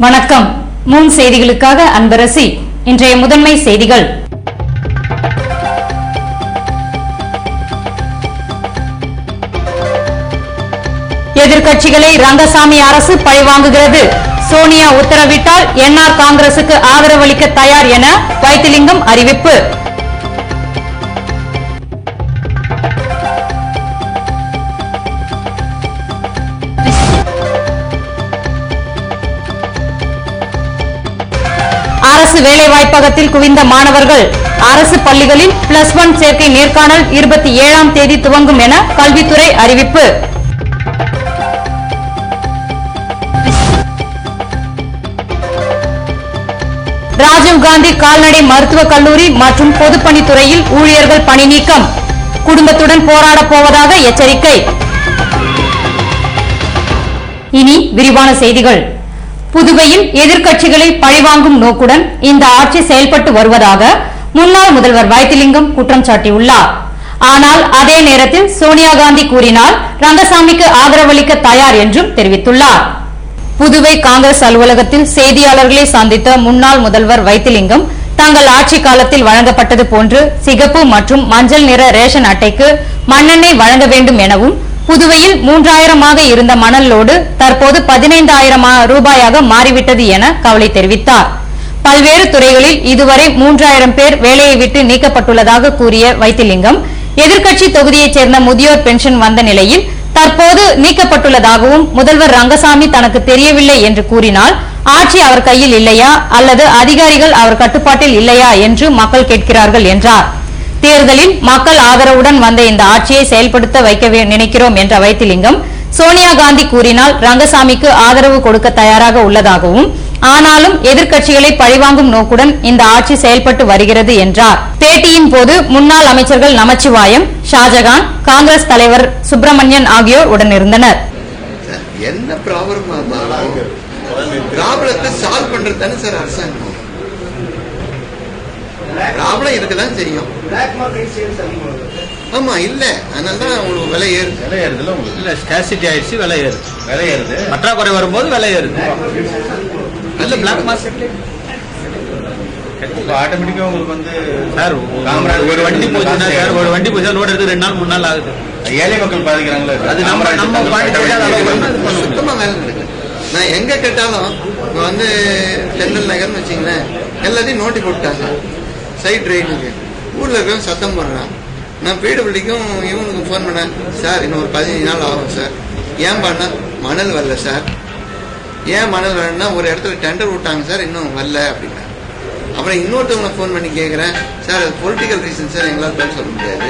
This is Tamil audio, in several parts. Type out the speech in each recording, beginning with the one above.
வணக்கம். மூன் செய்திகளுக்காக அன்பரசி. இன்றைய முதன்மை செய்திகள். எதிர்க்கட்சிகளை ரங்கசாமி அரசு பழிவாங்குகிறது. சோனியா உத்தரவிட்டால் என்ஆர் காங்கிரசுக்கு ஆதரவளிக்க தயார் என வைத்திலிங்கம் அறிவிப்பு. அரசு வேலைவாய்ப்பகத்தில் குவிந்த மாணவர்கள். அரசு பள்ளிகளில் +1 சேர்க்கை நேர்காணல் 27ஆம் தேதி துவங்கும் என கல்வித்துறை அறிவிப்பு. ராஜீவ்காந்தி கால்நடை மருத்துவக் கல்லூரி மற்றும் பொதுப்பணித்துறையில் ஊழியர்கள் பணி நீக்கம். குடும்பத்துடன் போராடப் போவதாக எச்சரிக்கை. இனி விரிவான செய்திகள். புதுவையில் எதிர்க்கட்சிகளை பழிவாங்கும் நோக்குடன் இந்த ஆட்சி செயல்பட்டு வருவதாக முன்னாள் முதல்வர் வைத்திலிங்கம் குற்றம் சாட்டியுள்ளார். ஆனால் அதே நேரத்தில் சோனியா காந்தி கூறினால் ரங்கசாமிக்கு ஆதரவளிக்க தயார் என்றும் தெரிவித்துள்ளார். புதுவை காங்கிரஸ் அலுவலகத்தில் செய்தியாளர்களை சந்தித்த முன்னாள் முதல்வர் வைத்திலிங்கம் தங்கள் ஆட்சி காலத்தில் வழங்கப்பட்டது போன்று சிகப்பு மற்றும் மஞ்சள் நிற ரேஷன் அட்டைக்கு மண்ணெண்ணெய் வழங்க வேண்டும் எனவும், புதுவையில் 3000ஆக இருந்த மணல் லோடு தற்போது 15000 ரூபாயாக மாறிவிட்டது என கவலை தெரிவித்தார். பல்வேறு துறைகளில் இதுவரை 3000 பேர் வேலையை விட்டு நீக்கப்பட்டுள்ளதாக கூறிய வைத்திலிங்கம், எதிர்க்கட்சி தொகுதியைச் சேர்ந்த முதியோர் பென்ஷன் வந்த நிலையில் தற்போது நீக்கப்பட்டுள்ளதாகவும், முதல்வர் ரங்கசாமி தனக்கு தெரியவில்லை என்று கூறினால் ஆட்சி அவர் கையில் இல்லையா அல்லது அதிகாரிகள் அவர் கட்டுப்பாட்டில் இல்லையா என்று மக்கள் கேட்கிறார்கள் என்றார். தேர்தலில் மக்கள் ஆதரவுடன் வந்த இந்த ஆட்சியை செயல்படுத்த வைக்க நினைக்கிறோம் என்ற வைத்திலிங்கம், சோனியா காந்தி கூறினால் ரங்கசாமிக்கு ஆதரவு கொடுக்க தயாராக உள்ளதாகவும், ஆனாலும் எதிர்க்கட்சிகளை பழிவாங்கும் நோக்குடன் இந்த ஆட்சி செயல்பட்டு வருகிறது என்றார். பேட்டியின் போது முன்னாள் அமைச்சர்கள் நமச்சிவாயம், ஷாஜகான், காங்கிரஸ் தலைவர் சுப்பிரமணியன் ஆகியோர் உடனிருந்தனர். என்ன ப்ராப்ளத்தை சால்வ் பண்றது தானே சார் அரசாங்கம். ப்ராப்ளம் இருக்குதான் செய்யும். ஆமா இல்ல, அதனாலதான் உங்களுக்கு விலை ஏறுதுல. உங்களுக்கு இல்ல ஸ்காசிட்டி ஆயிடுச்சு, விலை ஏறுது. பற்றாக்குறை வரும்போது விலை ஏறுது. நல்ல பிளாக் மார்க்கெட்ல ஆட்டோமேட்டிக்கா உங்களுக்கு வந்து சார் ஒரு வண்டி போச்சுன்னா சார், ஒரு வண்டி போச்சா லோடு எடுத்து 2 நாள் 3 நாள் ஆகுது. ஏழை மக்கள் பாதிக்கிறாங்களே, அது நம்ம சுத்தமா வேலை நடக்குது. நான் எங்க கேட்டாலும் வந்து தென்னல் நகர்னு வச்சுங்களேன், எல்லாத்தையும் நோட்டி போட்டாங்க. சைட் ட்ரெயினுக்கு ஊரில் இருக்க சத்தம் போடுறான். நான் பிடபிள்யூக்கும் இவனுக்கு ஃபோன் பண்ணேன், சார் இன்னும் ஒரு 15 நாள் ஆகும் சார். ஏன் பண்ணா மணல் வரல சார். ஏன் மணல் வரலன்னா ஒரு இடத்துல டெண்டர் விட்டாங்க சார், இன்னும் வரல அப்படின்னா. அப்புறம் இன்னொருத்தவங்களை ஃபோன் பண்ணி கேட்குறேன், சார் அது பொலிட்டிக்கல் ரீசன் சார், எங்களால் பேர் சொல்ல முடியாது.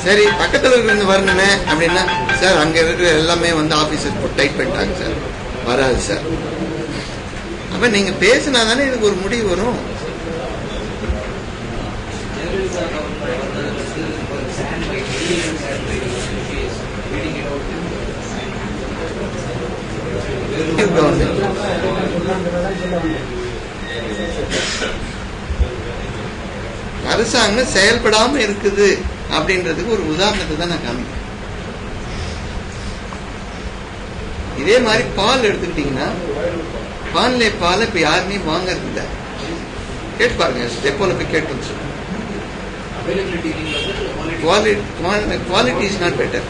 சரி பக்கத்தில் இருக்கிறது வரணுமே அப்படின்னா, சார் அங்கே இருக்கிற எல்லாமே வந்து ஆஃபீஸர் டைட் பண்ணிட்டாங்க சார், வராது சார். அப்போ நீங்கள் பேசினா தானே இதுக்கு ஒரு முடிவு வரும். அரசாங்கம் செயல்படாம இருக்குது அப்படின்றதுக்கு ஒரு உதாரணத்தை தான் நான் காமிக்கிறேன். இதே மாதிரி பால் எடுத்துக்கிட்டீங்கன்னா, பால் இப்ப யாருமே வாங்கறது இல்லை. கேட்டு பாருங்க, டெப்போல போய் கேட்டு சொல்லுங்க. Quality is not better.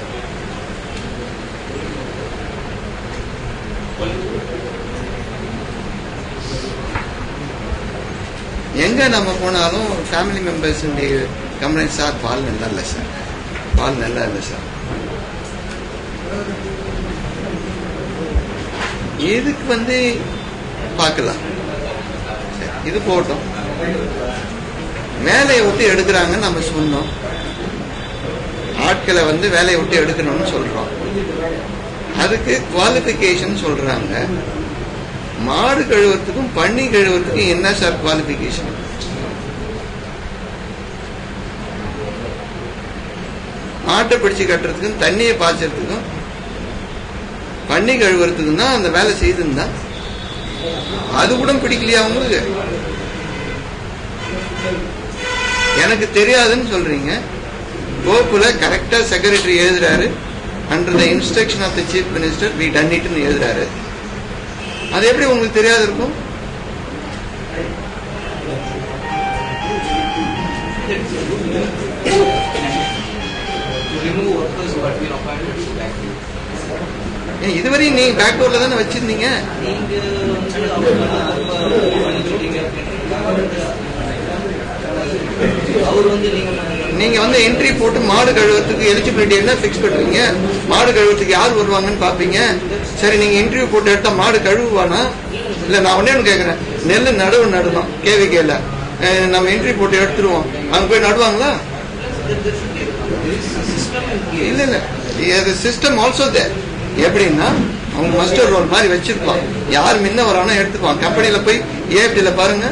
எங்க நம்ம போனாலும் ஃபேமிலி மெம்பர்ஸ் கம்ப்ளைண்ட், சார் பால் நல்லா இல்லை சார், பால் நல்லா இல்லை சார். இதுக்கு வந்து பார்க்கலாம், இது போட்டோம். வேலையை விட்டு எடுக்கிறாங்க நம்ம சொன்னோம், ஆட்களை வந்து வேலையை விட்டு எடுக்கணும்னு சொல்றோம். அதுக்கு குவாலிஃபிகேஷன் சொல்றாங்க. மாடு கழுவுறதுக்கும் பண்ணி கழுவுறதுக்கும் என்ன சார் குவாலிஃபிகேஷன்? மாட்டை பிடிச்சு கட்டுறதுக்கும் தண்ணியை பாய்ச்சறதுக்கும் பண்ணி கழுவுறதுக்கும் தான் அந்த வேலை செய்துன்னா, அது கூட பிடிக்கலையா உங்களுக்கு? எனக்கு தெரியாதுன்னு சொல்றீங்க. கோப்புல கரெக்டா செக்ரட்டரி எழுதுறாரு, under the instruction of the chief minister we done இட்னு எழுதுறாரு. அது எப்படி உங்களுக்கு தெரியாது இருக்கும்? இதுவரையும் நீங்க பேக்டோர்ல தானே வச்சிருந்தீங்க. நீங்க வந்து என்ட்ரி போட்டு மாடு கழுவத்துக்கு எலிஜிபிலிட்டி என்ன பிக்ஸ் பண்ணுவீங்க? மாடு கழுவத்துக்கு யார் வருவாங்கன்னு பாப்பீங்க. சரி, நீங்க இன்டர்வியூ போட்டு எடுத்தா மாடு கழுவுவானா? இல்ல, நான் ஒன்னே ஒன்று கேட்கறேன். நெல்லு நடணும் கேவிகேல நம்ம என்ட்ரி போட்டு எடுத்துருவோம், அங்க போய் நடுவாங்களா? இல்ல இல்ல, சிஸ்டம் ஆல்சோ தேர். எப்படின்னா அவங்க மஸ்டர் ரோல் மாதிரி வச்சிருப்பான். யார் முன்ன வரானோ எடுத்துப்பான். கம்பெனில போய் ஏஎஃப்டில பாருங்க,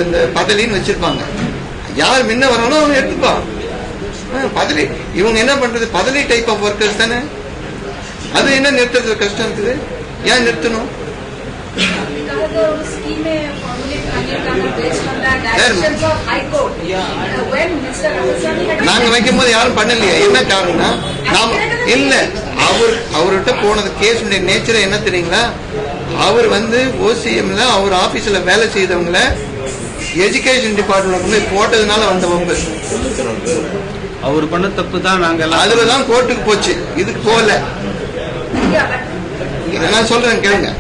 இந்த பதலின்னு வச்சிருப்பாங்க. யார் முன்ன வரானோ அவன் எடுத்துப்பான். பதலி இவங்க என்ன பண்றது? பதலி டைப் ஆஃப் ஒர்க்கர்ஸ் தானே. அது என்ன நிறுத்துறது கஷ்டம் இருக்குது? ஏன் நிறுத்தணும்? நாங்க வைக்கும் போது யாரும் பண்ணலையே. என்ன காரணம்னா நாம இல்ல, அவர்கிட்ட போனது கேஸ் நேச்சர் என்ன தெரியுங்களா? அவர் வந்து ஓசிஎம்ல அவர் ஆபீஸ்ல வேலை செய்தவங்கள எஜுகேஷன் டிபார்ட்மெண்ட்ல போட்டதுனால வந்த வம்பு. அவர் பண்ண தப்பு தான். நாங்க அதுலதான் கோர்ட்டுக்கு போச்சு, இதுக்கு போகல. நான் சொல்றேன் கேளுங்க.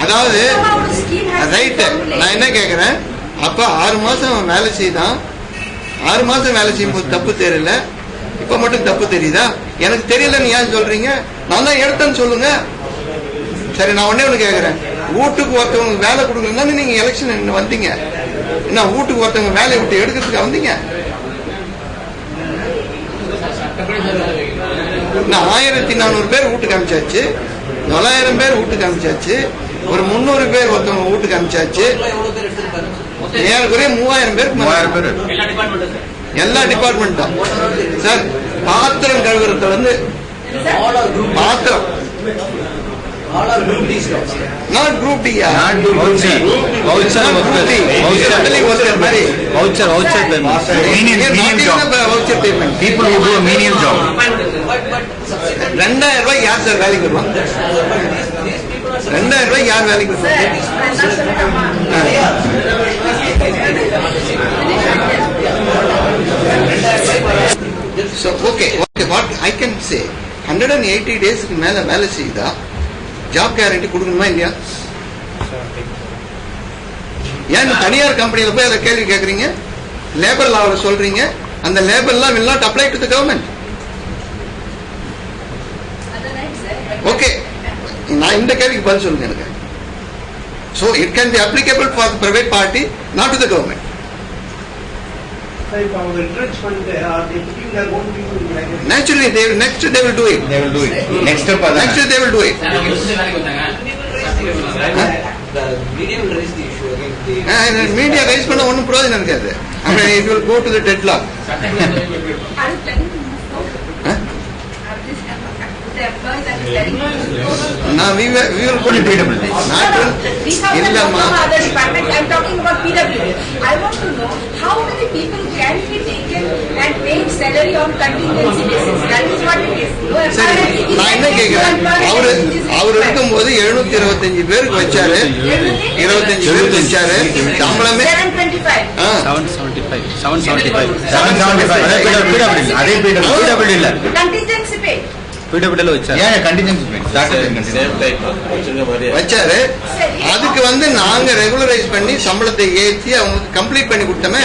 அதாவது ரைட்டு, நான் என்ன கேக்குறேன், அப்ப 6 மாசம் வேலை செய்தான். 6 மாசம் வேலை செய்யும் போது தப்பு தெரியல, இப்ப மட்டும் தப்பு தெரியுதா? எனக்கு தெரியலன்னு ஏன் சொல்றீங்க? நான் தான் எடுத்தேன்னு சொல்லுங்க. சரி, நான் ஒன்னே ஒண்ணு கேக்குறேன். வீட்டுக்கு ஒருத்தவங்க வேலை கொடுக்கணும்னு நீங்க எலெக்ஷன் வந்தீங்க. என்ன வீட்டுக்கு ஒருத்தவங்க வேலையை விட்டு எடுக்கிறதுக்கு வந்தீங்க? நான் 1400 பேர் வீட்டுக்கு அனுப்பிச்சாச்சு, 900 பேர் வீட்டுக்கு அனுப்பிச்சாச்சு, ஒரு 300 பேர் ஒருத்தவங்க வீட்டுக்கு அனுப்பிச்சாச்சு. ஏறக்குறைய 3000 பேருக்கு எல்லா டிபார்ட்மெண்ட்டும். சார், பாத்திரம் கழுவுறதுல வந்து பாத்திரம் not group D, not group D, voucher மாதிரி voucher payment, voucher payment, people who do a menial job. 2000 ரூபாய் யார் சார் வேலைக்கு வருவாங்க? 2000 ரூபாய் யார் வேலைக்கு வருவாங்க? So okay, what I can say, 180 டேஸ்க்கு மேல வேலை செய்தா ஜாப் கேரண்டி கொடுக்கணுமா இல்லையா? ஏன் தனியார் கம்பெனியில போய் அதை கேள்வி கேட்கறீங்க? லேபர் லால சொல்றீங்க, அந்த labour law will not apply to the government. Okay, நான் இந்த கேள்விக்கு பதில் சொல்லுங்க எனக்கு. So it can be applicable for the private party, not to the government. Naturally, next they will do it. Next they will do it. Media raise பண்ண ஒன்னும் பிரயோஜனம் இருக்காது. I mean, it will go to the deadlock. Now we will put it PWD. Illama. I'm talking about PWD. I want to know how many people can be taken and paid salary on contingency basis. That is what it is. நான் என்ன கேக்குறேன், அவர் இருக்கும்போது 725 பேருக்கு வச்சாரு, 25 பேருக்கு வச்சாரு, சம்பளமே 775 அதே PWD இல்ல, contingency pay. PWD வச்சாரு. ஏன் கண்டிஜென்சி வச்சாரு? அதுக்கு வந்து நாங்க ரெகுலரைஸ் பண்ணி சம்பளத்தை ஏற்றி அவங்களுக்கு கம்ப்ளீட் பண்ணி கொடுத்தோமே.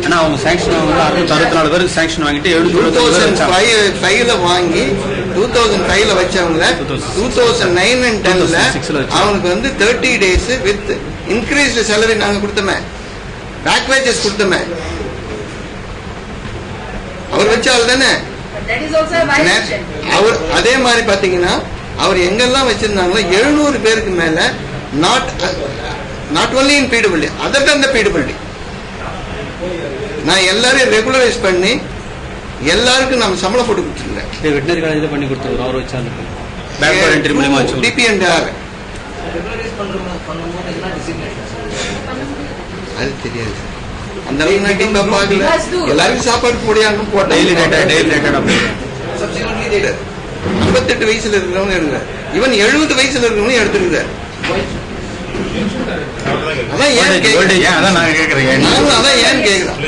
ஆனா அவங்க சாங்க்ஷன் 64 பேருக்கு சாங்க்ஷன் வாங்கிட்டு 2005ல வாங்கி 2005ல வச்சவங்கள 2009 and 10ல அவங்களுக்கு வந்து 30 days வித் இன்க்ரீஸ்டு சேலரி நாங்க கொடுத்தோமே, பேக் வேஜஸ் கொடுத்தோமே. அவர் வச்சால் தானே. அவர் அதே மாதிரி பாத்தீங்கன்னா அவர் எங்கெல்லாம் வச்சிருந்தாங்களோ 700 பேருக்கு மேல not only in PWD, other than the PWD. நான் எல்லாரையும் ரெகுலரைஸ் பண்ணி எல்லாருக்கும் நம்ம சம்பளம் போட்டு கொடுத்துருக்கேன். வெட்டனரி காலேஜ்ல பண்ணி கொடுத்துருக்கோம். அவர் வச்சாங்க DPNR. அது தெரியாது. அந்த எல்லாருக்கும் சாப்பாடு போடியாங்க போட்டேன். 58 வயசுல இருக்கிறவங்க எடுக்கிறார். இவன் 70 வயசுல இருக்கிறவங்க எடுத்துருக்கிறார். அதான் ஏன் கேட்கிறேன். நாங்களும் அதான் ஏன் கேட்கிறோம்.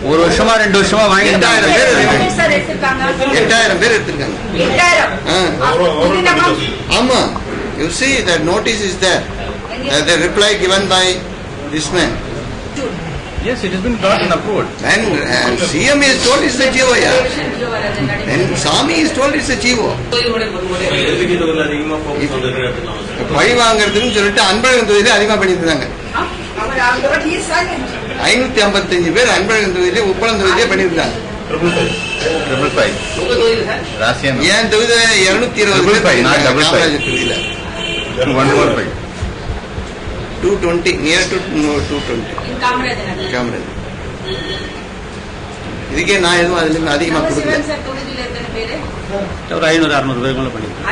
ஒரு வருஷமா 2 வருஷமா வாங்கி 8000 பேர் சார் எடுத்திருக்காங்க. 8000 பேர் எடுத்திருக்காங்க. 8000. ஆமா, you see that notice is there. The reply given by this man. Yes, it has been got and approved. And CM is told it's a GO. And Swami is told it's a GO. பழி வாங்கறதுன்னு சொல்லிட்டு அன்பழகன் தொகுதியில அதிகமா பண்ணிருந்தாங்க. 555 பேர் அன்பழகன் தொகுதியிலே உப்பளம் தொகுதியிலே பண்ணிருந்தாங்க. என் தொகுதியில 220 பேர் காமராஜர் தொகுதியில 220 near to 220 காமராஜர். இதுக்கே நான் எதுவும் அதுல அதிகமா கொடுக்கல. ஒரு 500-600 பேர் மேல பண்ணிருக்கோம்.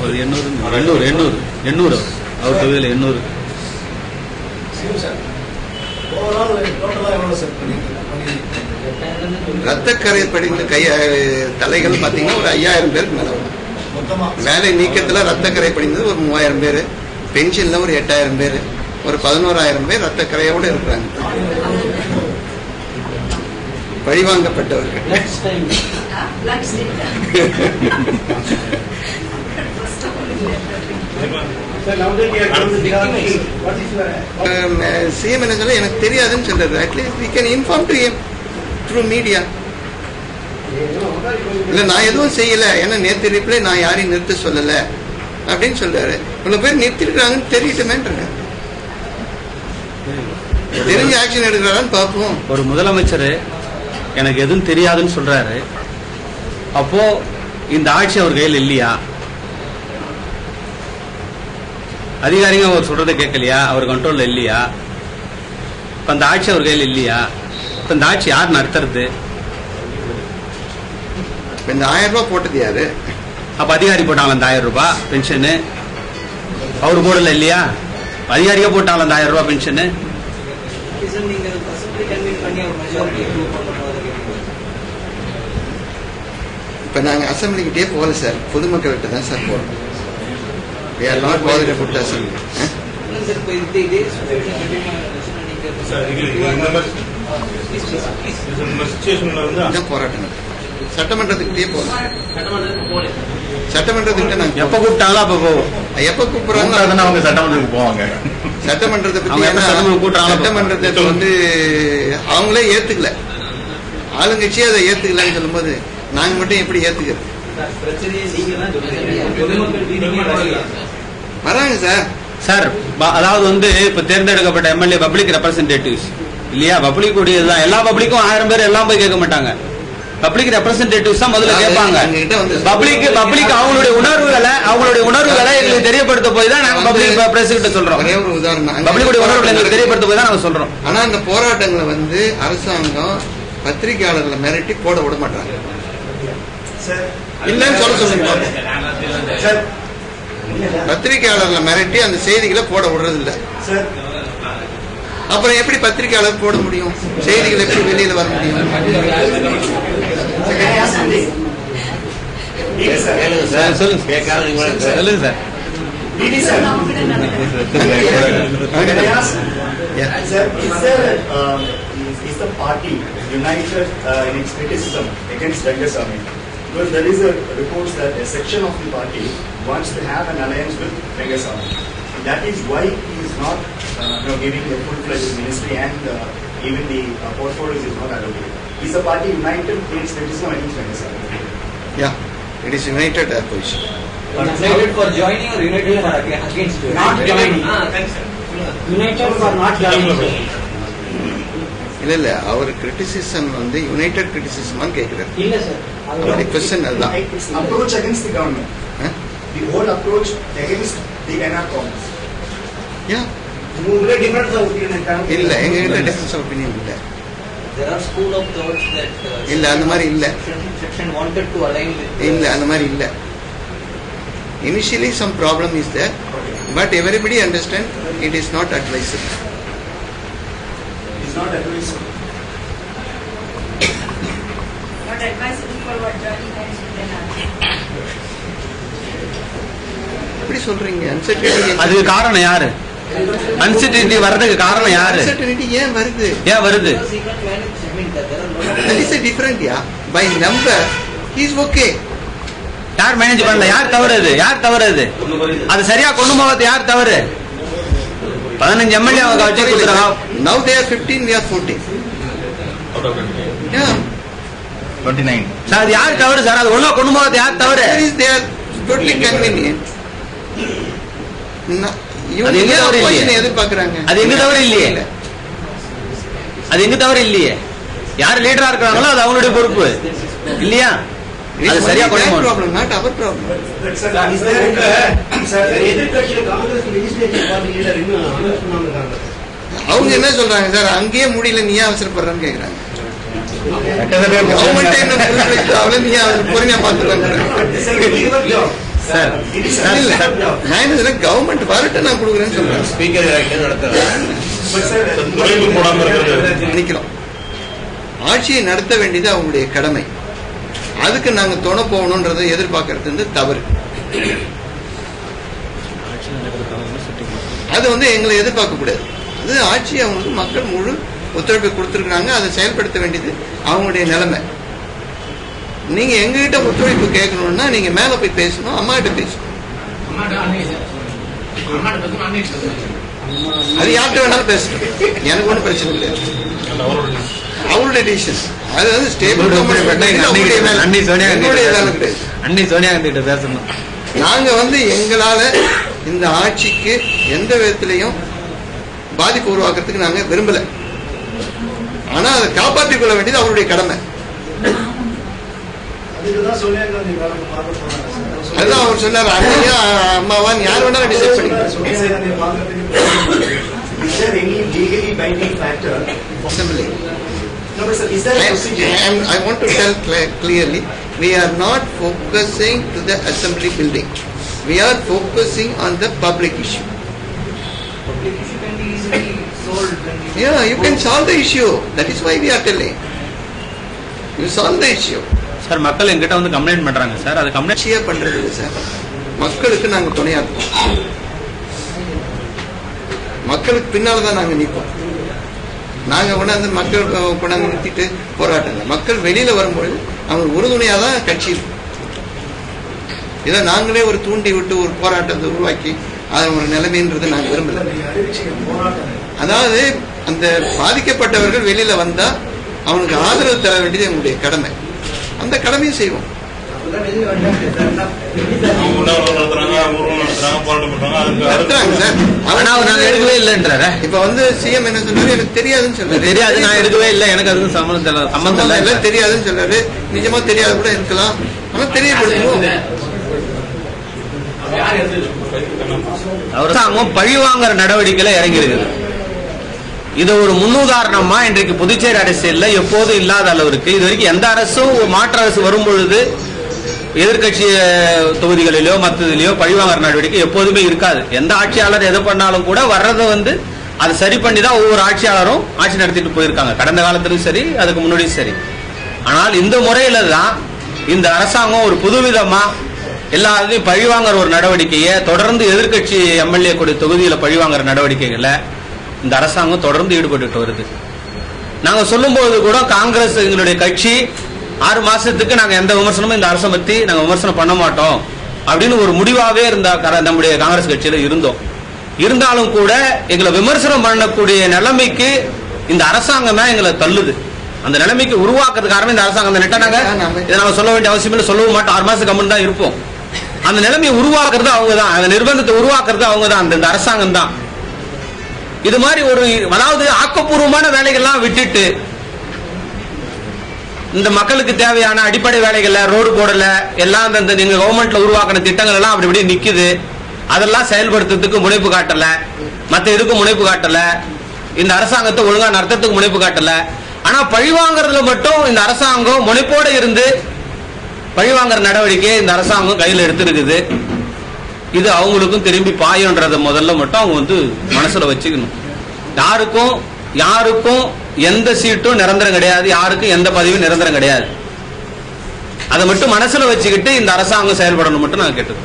ஒரு 800 அவர் தொகுதியில் 800. ரத்தக்கரை படிந்த தலைகள் பாத்தீங்கன்னா ஒரு 5000 பேருக்கு மேல. வேலை நீக்கத்துல ரத்தக்கரை படிந்தது ஒரு 3000 பேரு, பென்ஷன்ல ஒரு 8000 பேரு, ஒரு 11000 பேர் ரத்தக்கரையோட இருக்கிறாங்க. பழிவாங்கப்பட்டவர்கள். சிஎம் என்ன சொல்ல எனக்கு தெரியாதுன்னு சொல்றாரு. At least we can inform to him through media. இல்ல நான் எதுவும் செய்யல, ஏன்னா நேத்து ரிப்ளை நான் யாரையும் நிறுத்த சொல்லல அப்படின்னு சொல்றாரு. இவ்வளவு பேர் நிறுத்திருக்காங்கன்னு தெரியட்டுமேன்றாங்க. தெரிஞ்ச ஆக்ஷன் எடுக்கிறாரான்னு பார்ப்போம். ஒரு முதலமைச்சர் எனக்கு எதுவும் தெரியாதுன்னு சொல்றாரு. அப்போ இந்த ஆட்சி அவர் கையில் இல்லையா? அதிகாரிங்க அவர் சொல்றதை கேட்கலையா? அவர் கண்ட்ரோல்ல இல்லையா? இப்ப அந்த ஆட்சி அவர் கையில் இல்லையா? இப்ப இந்த ஆட்சி யார் நடத்துறது? இந்த 1000 ரூபாய் போட்டது யாரு? அப்ப அதிகாரி போட்டாங்க அந்த 1000 ரூபாய் பென்ஷனு. அவரு போடல இல்லையா? அதிகாரியா போட்டாங்க அந்த 1000 ரூபாய் பென்ஷனு. இப்ப நாங்க அசம்பிளிக்கிட்டே போகல சார், பொதுமக்கள்கிட்ட தான் சார் போறோம். We are not bothered about the assembly. போராட்டம் சட்டமன்றத்துக்கிட்டே போறோம். சட்டமன்றத்துக்கிட்ட நாங்க எப்ப கூப்பிட்டாங்களோ அப்ப போவோம். எப்ப கூப்பிடுறாங்க அவங்க சட்டமன்றத்துக்கு போவாங்க. சட்டமன்றத்தை பத்தி சட்டமன்றத்தை அவங்களே ஏத்துக்கல, ஆளுங்கட்சியே அதை ஏத்துக்கலன்னு சொல்லும்போது நாங்க மட்டும் எப்படி ஏத்துக்கிறது? வராங்க சார். சார் அதாவது இப்ப தேர்ந்தெடுக்கப்பட்ட எம்எல்ஏ பப்ளிக் ரெப்ரசன்டேட்டிவ்ஸ் இல்லையா? பப்ளிக் கூடியதுதான். எல்லா பப்ளிக்கும் 1000 பேர் எல்லாம் போய் கேட்க மாட்டாங்க. பப்ளிக் ரெப்ரசன்டேட்டிவ்ஸ் தான் முதல்ல கேட்பாங்க. பப்ளிக் அவங்களுடைய உணர்வுகளை எங்களுக்கு தெரியப்படுத்த போய் தான் நாங்க பப்ளிக் பிரஸ் கிட்ட சொல்றோம். ஒரே ஒரு உதாரணம், பப்ளிக்குடைய உணர்வுகளை எங்களுக்கு தெரியப்படுத்த போய் தான் நாங்க சொல்றோம். ஆனா அந்த போராட்டங்களை அரசாங்கம் பத்திரிகையாளர்களை மிரட்டி போட விட மாட்டாங்க. இல்லன்னு சொல்லுங்க. பத்திரிகையாளர்களை மிரட்டி அந்த செய்திகளை போட விடுறது இல்ல. அப்புறம் எப்படி பத்திரிகையாளர் போட முடியும்? செய்திகள் எப்படி வெளியில வர முடியும்? Is the party united in its criticism against Rangasamy? Because there is a report that a section of the party wants to have an alliance with Rangasamy. That is why he is not giving a full-fledged ministry, and even the portfolios is not allocated. Is the party united in its criticism against Rangasamy? Yeah, it is united position. United for joining or united for against joining? Not joining. United for not joining. இல்ல அவர் கிரிட்டிசிசம் யுனைடெட் கிரிட்டிசிசம் கேட்கிறார். இல்ல சார், அவருடைய क्वेश्चन அதுதான். Approach against the government. The whole approach against the NR Congress. Yeah. உங்களே டிஃபரன்ஸ் ஆஃப் ஒபினியன் இல்ல, எங்க கிட்ட டிஃபரன்ஸ் ஆஃப் ஒபினியன் இல்ல. There are school of thoughts that இல்ல அந்த மாதிரி இல்ல. section wanted to align with. இல்ல அந்த மாதிரி இல்ல. Initially some problem is there, but everybody understand it is not advisable. It's not advisable. not advisable for what joining hands with another. எப்படி சொல்றீங்க? அன்சர்டனிட்டி அதுக்கு காரணம் யாரு? அன்சர்டனிட்டி வர்றதுக்கு காரணம் யாரு? அன்சர்டனிட்டி ஏன் வருது? ஏன் வருது? That is a different, yeah. By number, he is okay. யார் மேனேஜ் பண்ணல? யார் தவறு? யார் தவறு? அது சரியா கொண்டு போவது யார் தவறு? 15 எம்எல்ஏ அவங்க வச்சு கொடுக்குறாங்க. Now they are 15, we are 14. Yeah. 29. Sir அது யார் தவறு சார்? அது ஒழுங்கா கொண்டு போவது யார் தவறு? They are totally convenient. அது எங்க தவறு இல்லையே? எதிர்பார்க்கறாங்க. அது எங்க தவறு இல்லையே? அது எங்க தவறு இல்லையே? யார் லீடரா இருக்காங்களோ அது அவங்களுடைய பொறுப்பு இல்லையா? அது சரியா கொண்டு போகணும். Problem, not our problem. அவங்க என்ன சொல்றாங்க சார்? அங்கேயே முடியல, நீ அவசரப்படுறன்னு கேக்குறாங்க. கவர்மெண்ட் வரட்டு நான் கொடுக்குறேன்னு சொல்றேன். ஆட்சியை நடத்த வேண்டியது அவங்களுடைய கடமை. அதுக்கு நாங்க துணை போகணும்ன்றதை எதிர்பார்க்கறது தவறு. அது எங்களை எதிர்பார்க்க கூடாது. அது ஆட்சி அவங்களுக்கு மக்கள் முழு ஒத்துழைப்பு கொடுத்திருக்கிறாங்க. அதை செயல்படுத்த வேண்டியது அவங்களுடைய நிலைமை. நீங்க எங்ககிட்ட ஒத்துழைப்பு கேட்கணும்னா நீங்க மேல போய் பேசணும், அம்மா கிட்ட பேசணும். அது யார்கிட்ட வேணாலும் பேசணும், எனக்கு ஒன்றும் பிரச்சனை கிடையாது. அவருடைய டிசிஷன். அது ஸ்டேபிள் கவர்மெண்ட் அன்னி சோனியா காந்தி பேசணும். நாங்க எங்களால இந்த ஆட்சிக்கு எந்த விதத்திலையும் பாதிப்பு உருவாக்குறதுக்கு நாங்க விரும்பல. ஆனா அதை காப்பாற்றிக் கொள்ள வேண்டியது அவருடைய கடமை. அதுதான் அவர் சொன்னார், அண்ணையா அம்மாவான் யார் வேணாலும் டிசைட் பண்ணிக்கலாம். I want to tell clearly, we are not focusing to the assembly building. We are focusing on the public issue. Public issue can be easily solved. Yeah, you can solve the issue. That is why we are telling. You solve the issue. Sir மக்கள் எங்கிட்ட கம்ப்ளைண்ட் பண்றாங்க சார். அது கம்ப்ளைண்ட் பண்றது சார். மக்களுக்கு நாங்க துணையா இருப்போம். மக்களுக்கு பின்னால்தான் நாங்க நிற்போம். நாங்க கொண்டாந்து மக்கள் கொண்டாந்து நிறுத்திட்டு போராட்டங்க. மக்கள் வெளியில வரும்போது அவங்க உறுதுணையாதான் கட்சி இருக்கும். இதை நாங்களே ஒரு தூண்டி விட்டு ஒரு போராட்டத்தை உருவாக்கி அது ஒரு நிலைமைன்றது நாங்க விரும்பல. அதாவது அந்த பாதிக்கப்பட்டவர்கள் வெளியில வந்தா அவனுக்கு ஆதரவு தர வேண்டியது எங்களுடைய கடமை. அந்த கடமையை செய்வோம். எடுக்கவே இல்லைன்றாரு. இப்ப சிஎம் என்ன சொன்னாரு, எனக்கு தெரியாதுன்னு சொல்றாரு. தெரியாது, நான் எடுக்கவே இல்லை, எனக்கு அதுக்கு சம்பந்தம் இல்லை, தெரியாதுன்னு சொல்றாரு. நிஜமா தெரியாது கூட இருக்கலாம், ஆனா தெரியப்படுத்துவோம். அரசாங்கம் பழிவாங்கிற நடவடிக்கையில இறங்கி இருக்குது. இது ஒரு முன்னுதாரணமா இன்றைக்கு புதுச்சேரி அரசியல்ல எப்போதும் இல்லாத அளவிற்கு இது வரைக்கும் எந்த அரசும் மாற்று அரசு வரும் பொழுது எதிர்கட்சி தொகுதிகளிலோ மற்றதிலோ பழிவாங்கிற நடவடிக்கை எப்போதுமே இருக்காது. எந்த ஆட்சியாளர் எது பண்ணாலும் கூட வர்றதை அதை சரி பண்ணி தான் ஒவ்வொரு ஆட்சியாளரும் ஆட்சி நடத்திட்டு போயிருக்காங்க. கடந்த காலத்திலும் சரி, அதுக்கு முன்னாடியும் சரி. ஆனால் இந்த முறையில தான் இந்த அரசாங்கம் ஒரு புதுவிதமா எல்லாத்தையும் பழிவாங்கிற ஒரு நடவடிக்கையை தொடர்ந்து எதிர்கட்சி எம்எல்ஏ கூடிய தொகுதியில பழிவாங்கிற நடவடிக்கைகளை இந்த அரசாங்கம் தொடர்ந்து ஈடுபட்டு வருது. நாங்க சொல்லும் போது கூட காங்கிரஸ் எங்களுடைய கட்சி 6 மாசத்துக்கு நாங்க எந்த விமர்சனமும் இந்த அரசை பத்தி நாங்க விமர்சனம் பண்ண மாட்டோம் அப்படின்னு ஒரு முடிவாவே நம்முடைய காங்கிரஸ் கட்சியில இருந்தோம். இருந்தாலும் கூட எங்களை விமர்சனம் பண்ணக்கூடிய நிலைமைக்கு இந்த அரசாங்கம் தான் எங்களை தள்ளுது. அந்த நிலைமைக்கு உருவாக்குறது காரணம் இந்த அரசாங்கம். அந்த நெட்டாங்க இதை நம்ம சொல்ல வேண்டிய அவசியம் இல்லை, சொல்லவும் மாட்டோம். 6 மாசத்துக்கு கம்மன் தான் இருப்போம். அந்த நிலைமையை உருவாக்குறது அவங்க தான், அந்த நிர்பந்தத்தை உருவாக்குறது அவங்க தான், அந்த அரசாங்கம் தான். இது மாதிரி ஒரு அதாவது ஆக்கப்பூர்வமான வேலைகள்லாம் விட்டுட்டு இந்த மக்களுக்கு தேவையான அடிப்படை வேலைகள்ல ரோடு போடல, எல்லாம் அந்த நீங்க கவர்மெண்ட்ல உருவாக்கின திட்டங்கள் எல்லாம் அப்படி இப்படி நிக்குது. அதெல்லாம் செயல்படுத்துறதுக்கு முனைப்பு காட்டல, மற்ற எதுக்கும் முனைப்பு காட்டல, இந்த அரசாங்கத்தை ஒழுங்கா நடத்துறதுக்கு முனைப்பு காட்டல. ஆனா பழிவாங்கறதுல மட்டும் இந்த அரசாங்கம் முனைப்போட இருந்து பழிவாங்கற நடவடிக்கை இந்த அரசாங்கம் கையில் எடுத்திருக்குது. இது அவங்களுக்கும் திரும்பி பாயன்றத முதல்ல மட்டும் அவங்க மனசுல வச்சுக்கணும். யாருக்கும் எந்த சீட்டும் நிரந்தரம் கிடையாது, யாருக்கும் எந்த பதவியும் நிரந்தரம் கிடையாது. அதை மட்டும் மனசுல வச்சுக்கிட்டு இந்த அரசாங்கம் செயல்படணும் மட்டும் நான் கேட்டது.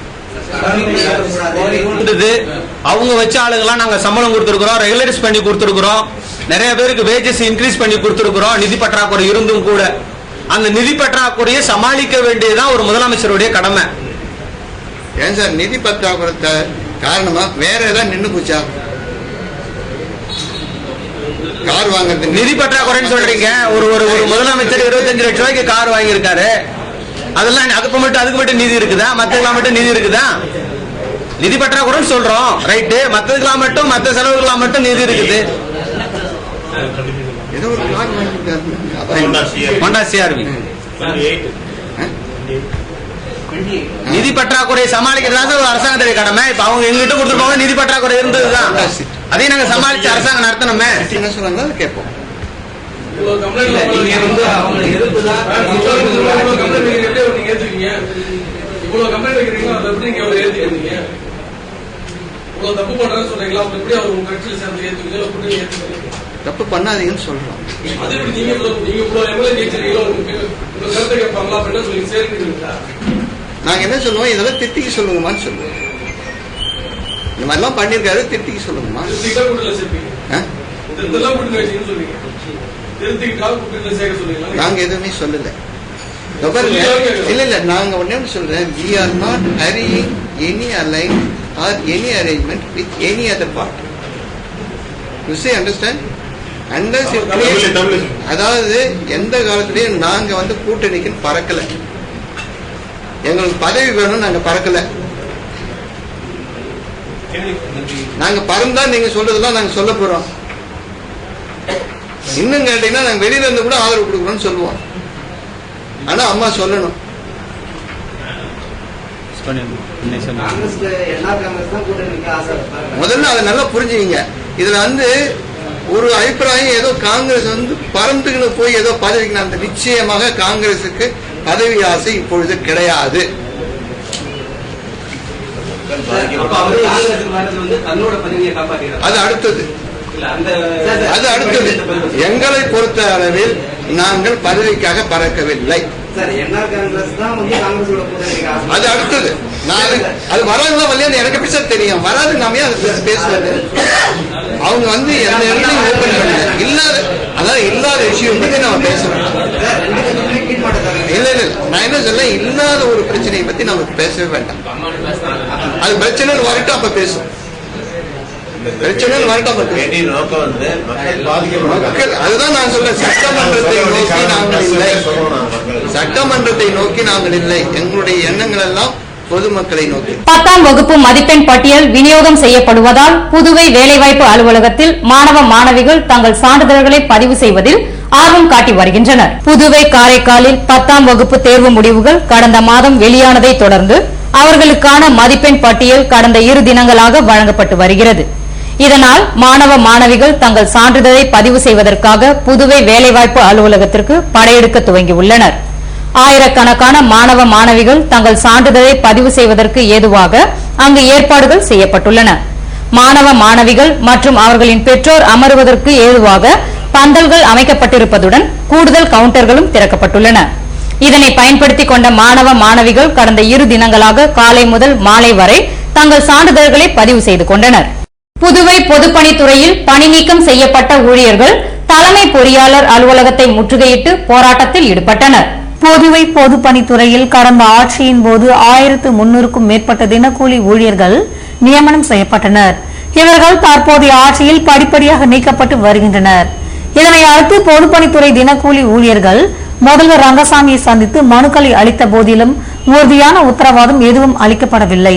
அவங்க வச்ச ஆளுங்கெல்லாம் நாங்க சம்பளம் கொடுத்திருக்கிறோம், ரெகுலரைஸ் பண்ணி கொடுத்திருக்கிறோம், நிறைய பேருக்கு வேஜஸ் இன்க்ரீஸ் பண்ணி கொடுத்திருக்கிறோம். நிதி பற்றாக்குறை இருந்தும் கூட அந்த நிதி பற்றாக்குறையை சமாளிக்க வேண்டியதுதான் ஒரு முதலமைச்சருடைய கடமை. ஏன் சார் நிதி பற்றாக்குறை காரணமா வேற ஏதாவது நின்று போச்சா? கார் வாங்குறது நிதி பற்றாக்குறைன்னு சொல்றீங்க. ஒரு ஒரு முதலமைச்சர் 25 லட்சம் ரூபாய்க்கு கார் வாங்கியிருக்காரு. அதெல்லாம் அதுக்கு மட்டும் நிதி இருக்குதா? மத்ததுக்கெல்லாம் மட்டும் நிதி இருக்குதா? நிதி பற்றாக்குறைன்னு சொல்றோம், ரைட்டு. மத்ததுக்கெல்லாம் மட்டும், மத்த செலவுக்கெல்லாம் மட்டும் நிதி இருக்குது. ஏதோ ஒரு கார் வாங்கியிருக்காரு, ஹோண்டா சிஆர்வி. நிதி பற்றாக்குறை சமாளிக்கிறதா ஒரு அரசாங்கத்துடைய கடமை. இப்ப அவங்க எங்கிட்ட கொடுத்துருப்பாங்க, நிதி பற்றாக்குறை இருந்ததுதான், அதையும் நாங்க சமாளிச்சு அரசாங்கம் நடத்தணுமே. என்ன சொல்றாங்க அதை கேட்போம். தப்பு பண்ணாதீங்கன்னு சொல்றோம். நாங்க என்ன சொல்லுவோம், இதெல்லாம் திருத்திக்கு சொல்லுங்கம்மான்னு சொல்லுவோம். இந்த மாதிரிலாம் பண்ணிருக்காரு, திருத்திக்கு சொல்லுங்கம்மா. நாங்க எதுவுமே சொல்லல. இல்ல இல்ல, நாங்க ஒண்ணே சொல்றேன், we are not hurrying any align or any arrangement with any other party. You see, understand? Unless it creates, அதாவது எந்த காலத்திலயும் நாங்க கூட்டணிக்கு பறக்கல. எங்களுக்கு பதவி வேணும், நாங்க பறக்கல. நாங்க பறந்தா நீங்க சொல்றதெல்லாம் நாங்க சொல்ல போறோம். இன்னும் கேட்டீங்கன்னா நாங்க வெளியில இருந்து கூட ஆதரவு கொடுக்கணும்னு சொல்லுவோம். ஆனா அம்மா சொல்லணும். முதல்ல அதை நல்லா புரிஞ்சுங்க. இதுல ஒரு அபிப்பிராயம் ஏதோ காங்கிரஸ் பறந்துன்னு போய் ஏதோ பதவிக்கு, அந்த நிச்சயமாக காங்கிரசுக்கு பதவி ஆசை இப்பொழுது கிடையாது. அது அடுத்தது. எங்களை பொறுத்த அளவில் நாங்கள் பதவிக்காக பறக்கவில்லை. அது அடுத்தது. அது வராதுதான் வரலையா எனக்கு பேச தெரியும். வராது, நாமே அதை பேசுறது. அவங்க எந்த இடத்துலையும் ஓபன் பண்ணல. இல்லாத, அதாவது இல்லாத விஷயம் பத்தி நம்ம பேசுறோம். இல்ல இல்ல, நான் என்ன சொல்ல, இல்லாத ஒரு பிரச்சனையை பத்தி நமக்கு பேசவே வேண்டாம். அது பிரச்சனை வரட்டும், அப்ப பேசும். பிரச்சனை வரட்டும், மக்கள். அதுதான் நான் சொல்றேன், சட்டமன்றத்தை நோக்கி நாங்கள் இல்லை. சட்டமன்றத்தை நோக்கி நாங்கள் இல்லை. எங்களுடைய எண்ணங்கள் எல்லாம் பொதுமக்களை நோக்கி. 10ஆம் வகுப்பு மதிப்பெண் பட்டியல் விநியோகம் செய்யப்படுவதால் புதுவை வேலைவாய்ப்பு அலுவலகத்தில் மாணவ மாணவிகள் தங்கள் சான்றிதழ்களை பதிவு செய்வதில் ஆர்வம் காட்டி வருகின்றனர். புதுவை காரைக்காலில் 10ஆம் வகுப்பு தேர்வு முடிவுகள் கடந்த மாதம் வெளியானதை தொடர்ந்து அவர்களுக்கான மதிப்பெண் பட்டியல் கடந்த 2 தினங்களாக வழங்கப்பட்டு வருகிறது. இதனால் மாணவ மாணவிகள் தங்கள் சான்றிதழை பதிவு செய்வதற்காக புதுவை வேலைவாய்ப்பு அலுவலகத்திற்கு படையெடுக்க துவங்கியுள்ளனர். ஆயிரக்கணக்கான மாணவ மாணவிகள் தங்கள் சான்றிதழை பதிவு செய்வதற்கு ஏதுவாக அங்கு ஏற்பாடுகள் செய்யப்பட்டுள்ளன. மாணவ மாணவிகள் மற்றும் அவர்களின் பெற்றோர் அமருவதற்கு ஏதுவாக பந்தல்கள் அமைக்கப்பட்டிருப்பதுடன் கூடுதல் கவுண்டர்களும் திறக்கப்பட்டுள்ளன. இதனை பயன்படுத்திக் கொண்ட மாணவ மாணவிகள் கடந்த 2 தினங்களாக காலை முதல் மாலை வரை தங்கள் சான்றிதழ்களை பதிவு செய்து கொண்டனர். புதுவை பொதுப்பணித்துறையில் பணி நீக்கம் செய்யப்பட்ட ஊழியர்கள் தலைமை பொறியாளர் அலுவலகத்தை முற்றுகையிட்டு போராட்டத்தில் ஈடுபட்டனர். புதுவை பொதுப்பணித்துறையில் கடந்த ஆட்சியின் போது 1300க்கும் மேற்பட்ட தினக்கூலி ஊழியர்கள் நியமனம் செய்யப்பட்டனர். இவர்கள் தற்போதைய ஆட்சியில் படிப்படியாக நீக்கப்பட்டு வருகின்றனர். இதனை அடுத்து பொதுப்பணித்துறை தினக்கூலி ஊழியர்கள் முதல்வர் ரங்கசாமியை சந்தித்து மனுக்களை அளித்த போதிலும் உறுதியான உத்தரவாதம் எதுவும் அளிக்கப்படவில்லை.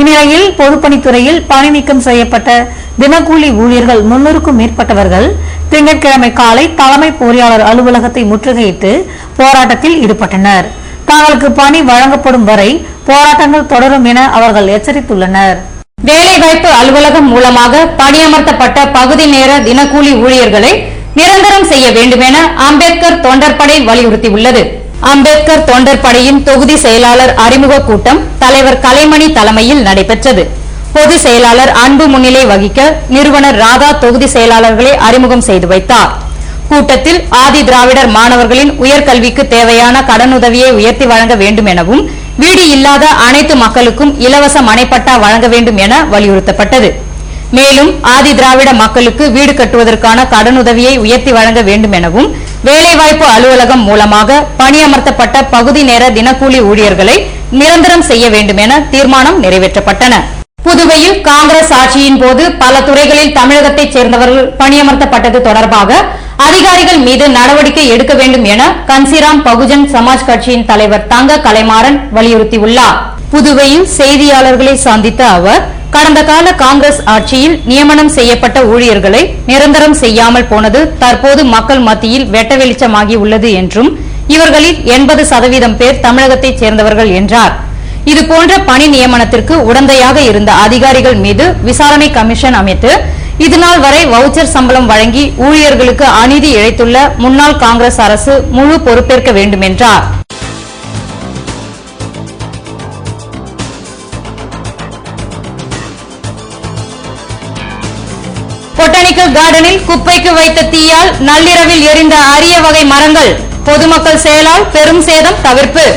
இந்நிலையில் பொதுப்பணித்துறையில் பணி நீக்கம் செய்யப்பட்ட தினக்கூலி ஊழியர்கள் 300க்கும் மேற்பட்டவர்கள் திங்கட்கிழமை காலை தலைமை பொறியாளர் அலுவலகத்தை முற்றுகையிட்டு போராட்டத்தில் ஈடுபட்டனர். தங்களுக்கு பணி வழங்கப்படும் வரை போராட்டங்கள் தொடரும் என அவர்கள் எச்சரித்துள்ளனர். வேலைவாய்ப்பு அலுவலகம் மூலமாக பணியமர்த்தப்பட்ட பகுதி நேர தினக்கூலி ஊழியர்களை நிரந்தரம் செய்ய வேண்டும் என அம்பேத்கர் தொண்டர்படை வலியுறுத்தியுள்ளது. அம்பேத்கர் தொண்டர்படையின் தொகுதி செயலாளர் அறிமுக கூட்டம் தலைவர் கலைமணி தலைமையில் நடைபெற்றது. பொதுச் செயலாளர் அன்பு முன்னிலை வகிக்க நிறுவனர் ராதா தொகுதி செயலாளர்களை அறிமுகம் செய்து வைத்தார். கூட்டத்தில் ஆதி திராவிடர் மாணவர்களின் உயர்கல்விக்கு தேவையான கடனுதவியை உயர்த்தி வழங்க வேண்டும் எனவும் வீடு இல்லாத அனைத்து மக்களுக்கும் இலவச மனைப்பட்டா வழங்க வேண்டும் என வலியுறுத்தப்பட்டது. மேலும் ஆதி திராவிட மக்களுக்கு வீடு கட்டுவதற்கான கடனுதவியை உயர்த்தி வழங்க வேண்டும் எனவும் வேலைவாய்ப்பு அலுவலகம் மூலமாக பணியமர்த்தப்பட்ட பகுதி நேர தினக்கூலி ஊழியர்களை நிரந்தரம் செய்ய வேண்டும் என தீர்மானம் நிறைவேற்றப்பட்டன. புதுவையில் காங்கிரஸ் ஆட்சியின் போது பல துறைகளில் தமிழகத்தைச் சேர்ந்தவர்கள் பணியமர்த்தப்பட்டது தொடர்பாக அதிகாரிகள் மீது நடவடிக்கை எடுக்க வேண்டும் என கன்சிராம் பகுஜன் சமாஜ் கட்சியின் தலைவர் தங்க கலைமாறன் வலியுறுத்தியுள்ளார். புதுவையில் செய்தியாளர்களை சந்தித்த அவர், கடந்த கால காங்கிரஸ் ஆட்சியில் நியமனம் செய்யப்பட்ட ஊழியர்களை நிரந்தரம் செய்யாமல் போனது தற்போது மக்கள் மத்தியில் வெட்ட வெளிச்சமாகி உள்ளது என்றும் இவர்களில் 80% பேர் தமிழகத்தைச் சேர்ந்தவர்கள் என்றார். இதுபோன்ற பணி நியமனத்திற்கு உடந்தையாக இருந்த அதிகாரிகள் மீது விசாரணை கமிஷன் அமைத்து இதுநாள் வரை வவுச்சர் சம்பளம் வழங்கி ஊழியர்களுக்கு அநீதி இழைத்துள்ள முன்னாள் காங்கிரஸ் அரசு முழு பொறுப்பேற்க வேண்டும் என்றார். பொட்டானிக்கல் கார்டனில் குப்பைக்கு வைத்த தீயால் நள்ளிரவில் எரிந்த அரிய வகை மரங்கள், பொதுமக்கள் செயலால் பெரும் சேதம் தவிர்ப்பு.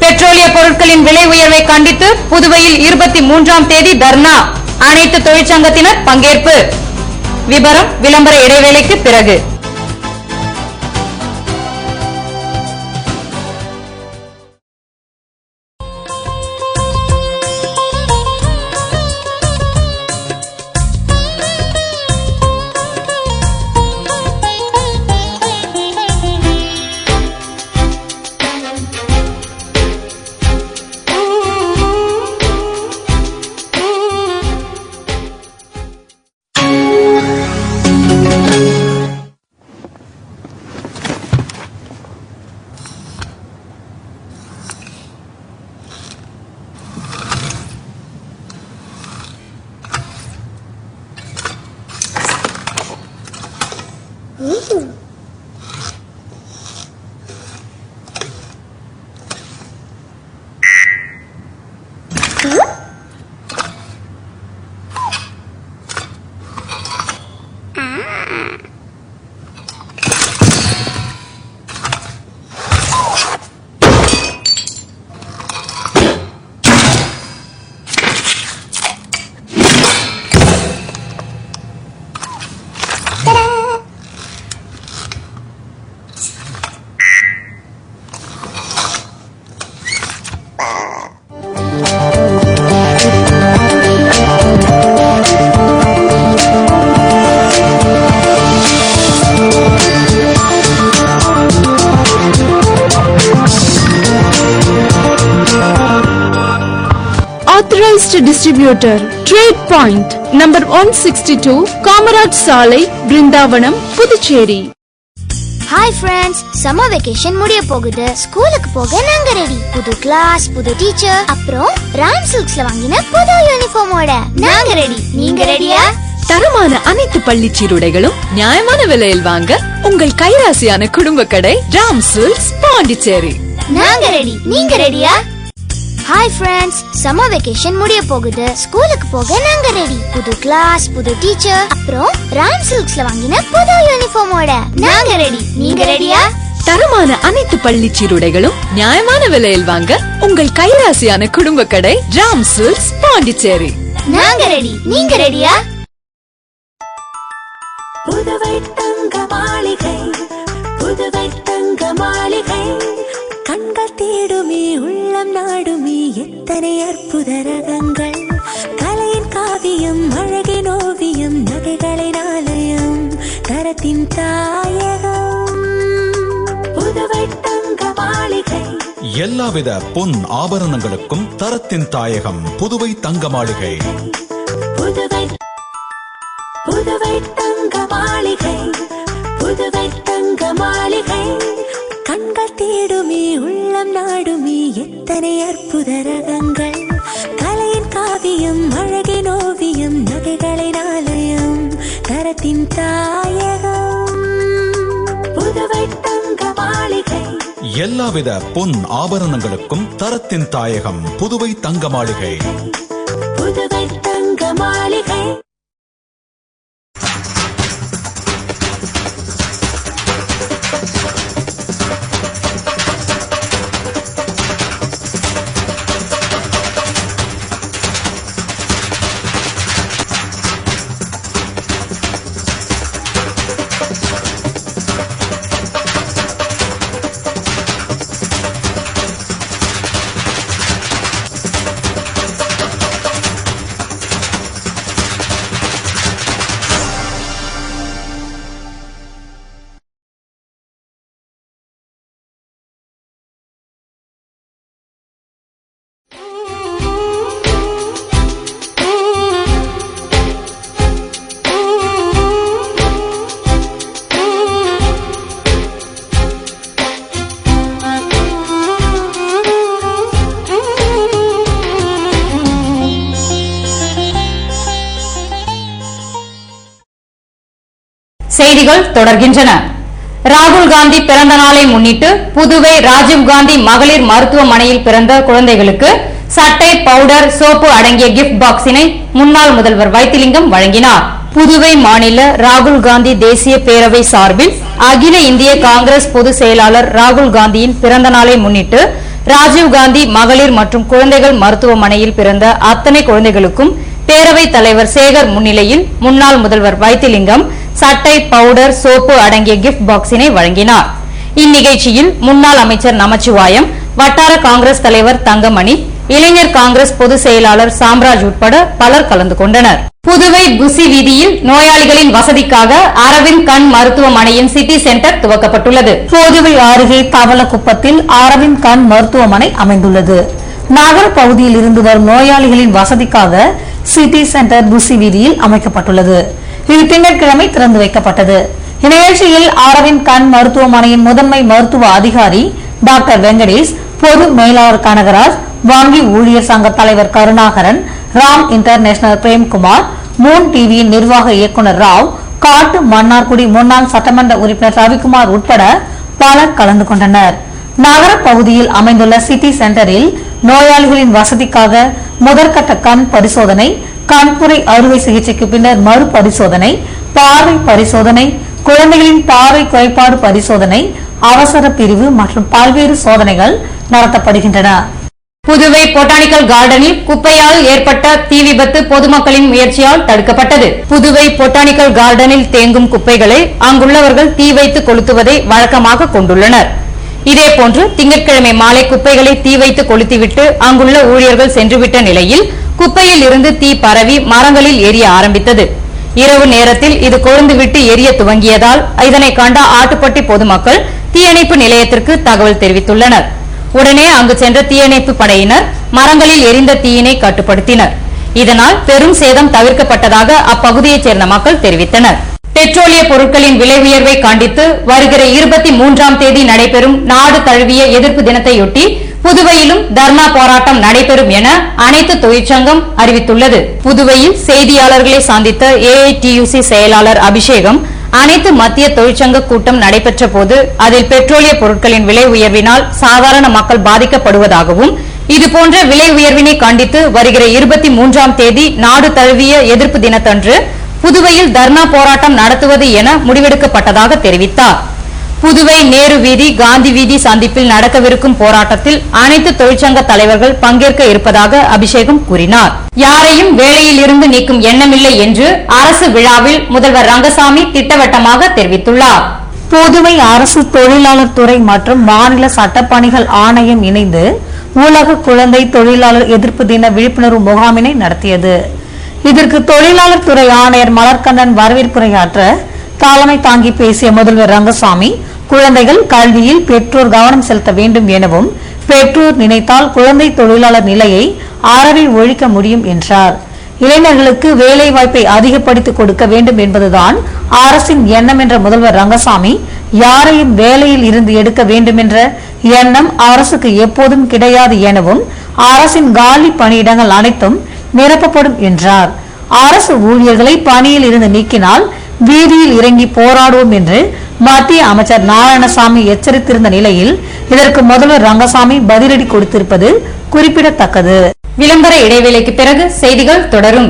பெட்ரோலிய பொருட்களின் விலை உயர்வை கண்டித்து புதுவையில் 23ஆம் தேதி தர்ணா, அனைத்து தொழிற்சங்கத்தினர் பங்கேற்பு. விபரம் விளம்பர இடைவேளைக்கு பிறகு. Authorized distributor, Trade Point, number 162, Kamaraj Salai, Brindavanam, Puducherry. Hi friends, summer vacation முடிய போகுது. ஸ்கூலுக்கு போக நாங்க ரெடி. புது கிளாஸ், புது டீச்சர், அப்புறம் ராம் சில்க்ஸ்ல வாங்கின புது யூனிஃபார்மோட நாங்க ரெடி. நீங்க ரெடியா? தரமான அனைத்து பள்ளி சீருடைகளும் நியாயமான விலையில் வாங்க உங்கள் கைராசியான குடும்ப கடை ராம் சில்க்ஸ், பாண்டிச்சேரி. நாங்க ரெடி. நீங்க ரெடியா? Hi friends, summer vacation முடிய போகுது. ஸ்கூலுக்கு போக நாங்க ரெடி. புது கிளாஸ், புது டீச்சர், அப்புறம் ராம் சில்க்ஸ்ல வாங்கின புது யூனிஃபார்மோட நாங்க ரெடி. நீங்க ரெடியா? தரமான அனைத்து பள்ளி சீருடைகளும் நியாயமான விலையில் வாங்க உங்கள் கைராசியான குடும்ப கடை ராம் சில்க்ஸ், பாண்டிச்சேரி. நாங்க ரெடி. நீங்க ரெடியா? புதுவை தங்க மாளிகை, புதுவை தங்க மாளிகை, கண்கள் தேடுமே உள்ளம் நாடுமே எத்தனை அற்புத ரகங்கள், கலையின் காவியம் அழகின் ஓவியம் நகைகளின் ஆலயம் தரத்தின் தாயகம் புதுவை தங்க மாளிகை. எல்லாவித பொன் ஆபரணங்களுக்கும் தரத்தின் தாயகம் புதுவை தங்க மாளிகை. புதுவை புதுவை தங்க மாளிகை, புதுவை தங்க மாளிகை, கண்கள் தேடுமே உள்ளம் நாடுமே எத்தனை அற்புத ரகங்கள், கலையின் காவியம் அழகின் ஓவியம் நகைகளின் ஆலயம் தரத்தின் தாயகம் புதுவை தங்க மாளிகை. எல்லாவித பொன் ஆபரணங்களுக்கும் தரத்தின் தாயகம் புதுவை தங்க மாளிகை. புதுவை தங்க மாளிகை. செய்திகள் தொடர்கின்றன. ராகுல் காந்தி பிறந்த நாளை முன்னிட்டு புதுவை ராஜீவ்காந்தி மகளிர் மருத்துவமனையில் பிறந்த குழந்தைகளுக்கு சட்டை, பவுடர், சோப்பு அடங்கிய கிஃப்ட் பாக்ஸினை முன்னாள் முதல்வர் வைத்திலிங்கம் வழங்கினார். புதுவை மாநில ராகுல் காந்தி தேசிய பேரவை சார்பில் அகில இந்திய காங்கிரஸ் பொதுச் செயலாளர் ராகுல் காந்தியின் பிறந்த நாளை முன்னிட்டு ராஜீவ்காந்தி மகளிர் மற்றும் குழந்தைகள் மருத்துவமனையில் பிறந்த அத்தனை குழந்தைகளுக்கும் பேரவைத் தலைவர் சேகர் முன்னிலையில் முன்னாள் முதல்வர் வைத்திலிங்கம் சட்டை, பவுடர், சோப்பு அடங்கிய கிஃப்ட் பாக்ஸினை வழங்கினார். இந்நிகழ்ச்சியில் முன்னாள் அமைச்சர் நமச்சிவாயம், வட்டார காங்கிரஸ் தலைவர் தங்கமணி, இளைஞர் காங்கிரஸ் பொதுச் செயலாளர் சாம்ராஜ் உட்பட பலர் கலந்து கொண்டனர். புதுவை புசி வீதியில் நோயாளிகளின் வசதிக்காக அரவிந்த் கண் மருத்துவமனையின் சிட்டி சென்டர் துவக்கப்பட்டுள்ளது. புதுவை அருகே தவளக்குப்பத்தில் அரவிந்த் கண் மருத்துவமனை அமைந்துள்ளது. நகர பகுதியில் இருந்து வரும் நோயாளிகளின் வசதிக்காக சிட்டி சென்டர் புசி வீதியில் அமைக்கப்பட்டுள்ளது. இது திங்கட்கிழமை திறந்து வைக்கப்பட்டது. இந்நிகழ்ச்சியில் அரவிந்த் கண் மருத்துவமனையின் முதன்மை மருத்துவ அதிகாரி டாக்டர் வெங்கடேஷ், பொது மேலாளர் கனகராஜ், வங்கி ஊழியர் சங்க தலைவர் கருணாகரன், ராம் இன்டர்நேஷனல் பிரேம்குமார், மூன் டிவியின் நிர்வாக இயக்குநர் ராவ், காட்டு மன்னார்குடி முன்னாள் சட்டமன்ற உறுப்பினர் ரவிக்குமார் உட்பட பலர் கலந்து கொண்டனர். நகர பகுதியில் அமைந்துள்ள சிட்டி சென்டரில் நோயாளிகளின் வசதிக்காக முதற்கட்ட கண் பரிசோதனை, கண்புரை அறுவை சிகிச்சைக்கு பின்னர் மறுபரிசோதனை, பார்வை பரிசோதனை, குழந்தைகளின் பார்வை குறைபாடு பரிசோதனை, அவசர பிரிவு மற்றும் பல்வேறு சோதனைகள் நடத்தப்படுகின்றன. புதுவை பொட்டானிக்கல் கார்டனில் குப்பையால் ஏற்பட்ட தீ விபத்து பொதுமக்களின் முயற்சியால் தடுக்கப்பட்டது. புதுவை பொட்டானிக்கல் கார்டனில் தேங்கும் குப்பைகளை அங்குள்ளவர்கள் தீ வைத்து கொளுத்துவதை வழக்கமாக கொண்டுள்ளனர். இதேபோன்று திங்கட்கிழமை மாலை குப்பைகளை தீ வைத்து கொளுத்திவிட்டு அங்குள்ள ஊழியர்கள் சென்றுவிட்ட நிலையில் குப்பையில் இருந்து தீ பரவி மரங்களில் எரிய ஆரம்பித்தது. இரவு நேரத்தில் இது கொழுந்துவிட்டு எரிய துவங்கியதால் இதனை கண்ட ஆட்டுப்பட்டி பொதுமக்கள் தீயணைப்பு நிலையத்திற்கு தகவல் தெரிவித்துள்ளனர். உடனே அங்கு சென்ற தீயணைப்பு படையினர் மரங்களில் எரிந்த தீயினை கட்டுப்படுத்தினர். இதனால் பெரும் சேதம் தவிர்க்கப்பட்டதாக அப்பகுதியைச் சேர்ந்த மக்கள் தெரிவித்தனர். பெட்ரோலிய பொருட்களின் விலை உயர்வை கண்டித்து வருகிற 23ஆம் தேதி நடைபெறும் நாடு தழுவிய எதிர்ப்பு தினத்தையொட்டி புதுவையிலும் தர்ணா போராட்டம் நடைபெறும் என அனைத்து தொழிற்சங்கம் அறிவித்துள்ளது. புதுவையில் செய்தியாளர்களை சந்தித்த ஏஐடியூசி செயலாளர் அபிஷேகம், அனைத்து மத்திய தொழிற்சங்க கூட்டம் நடைபெற்ற போது அதில் பெட்ரோலிய பொருட்களின் விலை உயர்வினால் சாதாரண மக்கள் பாதிக்கப்படுவதாகவும், இதுபோன்ற விலை உயர்வினை கண்டித்து வருகிற 23ஆம் தேதி நாடு தழுவிய எதிர்ப்பு தினத்தன்று புதுவையில் தர்ணா போராட்டம் நடத்துவது என முடிவெடுக்கப்பட்டதாக தெரிவித்தார். புதுவை நேரு வீதி, காந்தி வீதி சந்திப்பில் நடக்கவிருக்கும் போராட்டத்தில் அனைத்து தொழிற்சங்க தலைவர்கள் பங்கேற்க இருப்பதாக அபிஷேகம் கூறினார். யாரையும் வேலையில் இருந்து நீக்கும் எண்ணமில்லை என்று அரசு விழாவில் முதல்வர் ரங்கசாமி திட்டவட்டமாக தெரிவித்துள்ளார். புதுவை அரசு தொழிலாளர் துறை மற்றும் மாநில சட்டப்பணிகள் ஆணையம் இணைந்து உலக குழந்தை தொழிலாளர் எதிர்ப்பு தின விழிப்புணர்வு முகாமினை நடத்தியது. இதற்கு தொழிலாளர் துறை ஆணையர் மலர்கண்ணன் வரவேற்புரையாற்ற தலைமை தாங்கி பேசிய முதல்வர் ரங்கசாமி, குழந்தைகள் கல்வியில் பெற்றோர் கவனம் செலுத்த வேண்டும் எனவும், பெற்றோர் நினைத்தால் குழந்தை தொழிலாளர் நிலையை அறவே ஒழிக்க முடியும் என்றார். இளைஞர்களுக்கு வேலை வாய்ப்பை அதிகப்படுத்திக் கொடுக்க வேண்டும் என்பதுதான் அரசின் எண்ணம் என்ற முதல்வர் ரங்கசாமி, யாரையும் வேலையில் இருந்து எடுக்க வேண்டும் என்ற எண்ணம் அரசுக்கு எப்போதும் கிடையாது எனவும், அரசின் காலி பணியிடங்கள் அனைத்தும் நிரப்பப்படும் என்றார். அரசு ஊழியர்களை பணியில் இருந்து நீக்கினால் வீதியில் இறங்கி போராடுவோம் என்று மத்திய அமைச்சர் நாராயணசாமி எச்சரித்திருந்த நிலையில் இதற்கு முதல்வர் ரங்கசாமி பதிலடி கொடுத்திருப்பது குறிப்பிடத்தக்கது. விளம்பர இடைவேளைக்கு பிறகு செய்திகள் தொடரும்.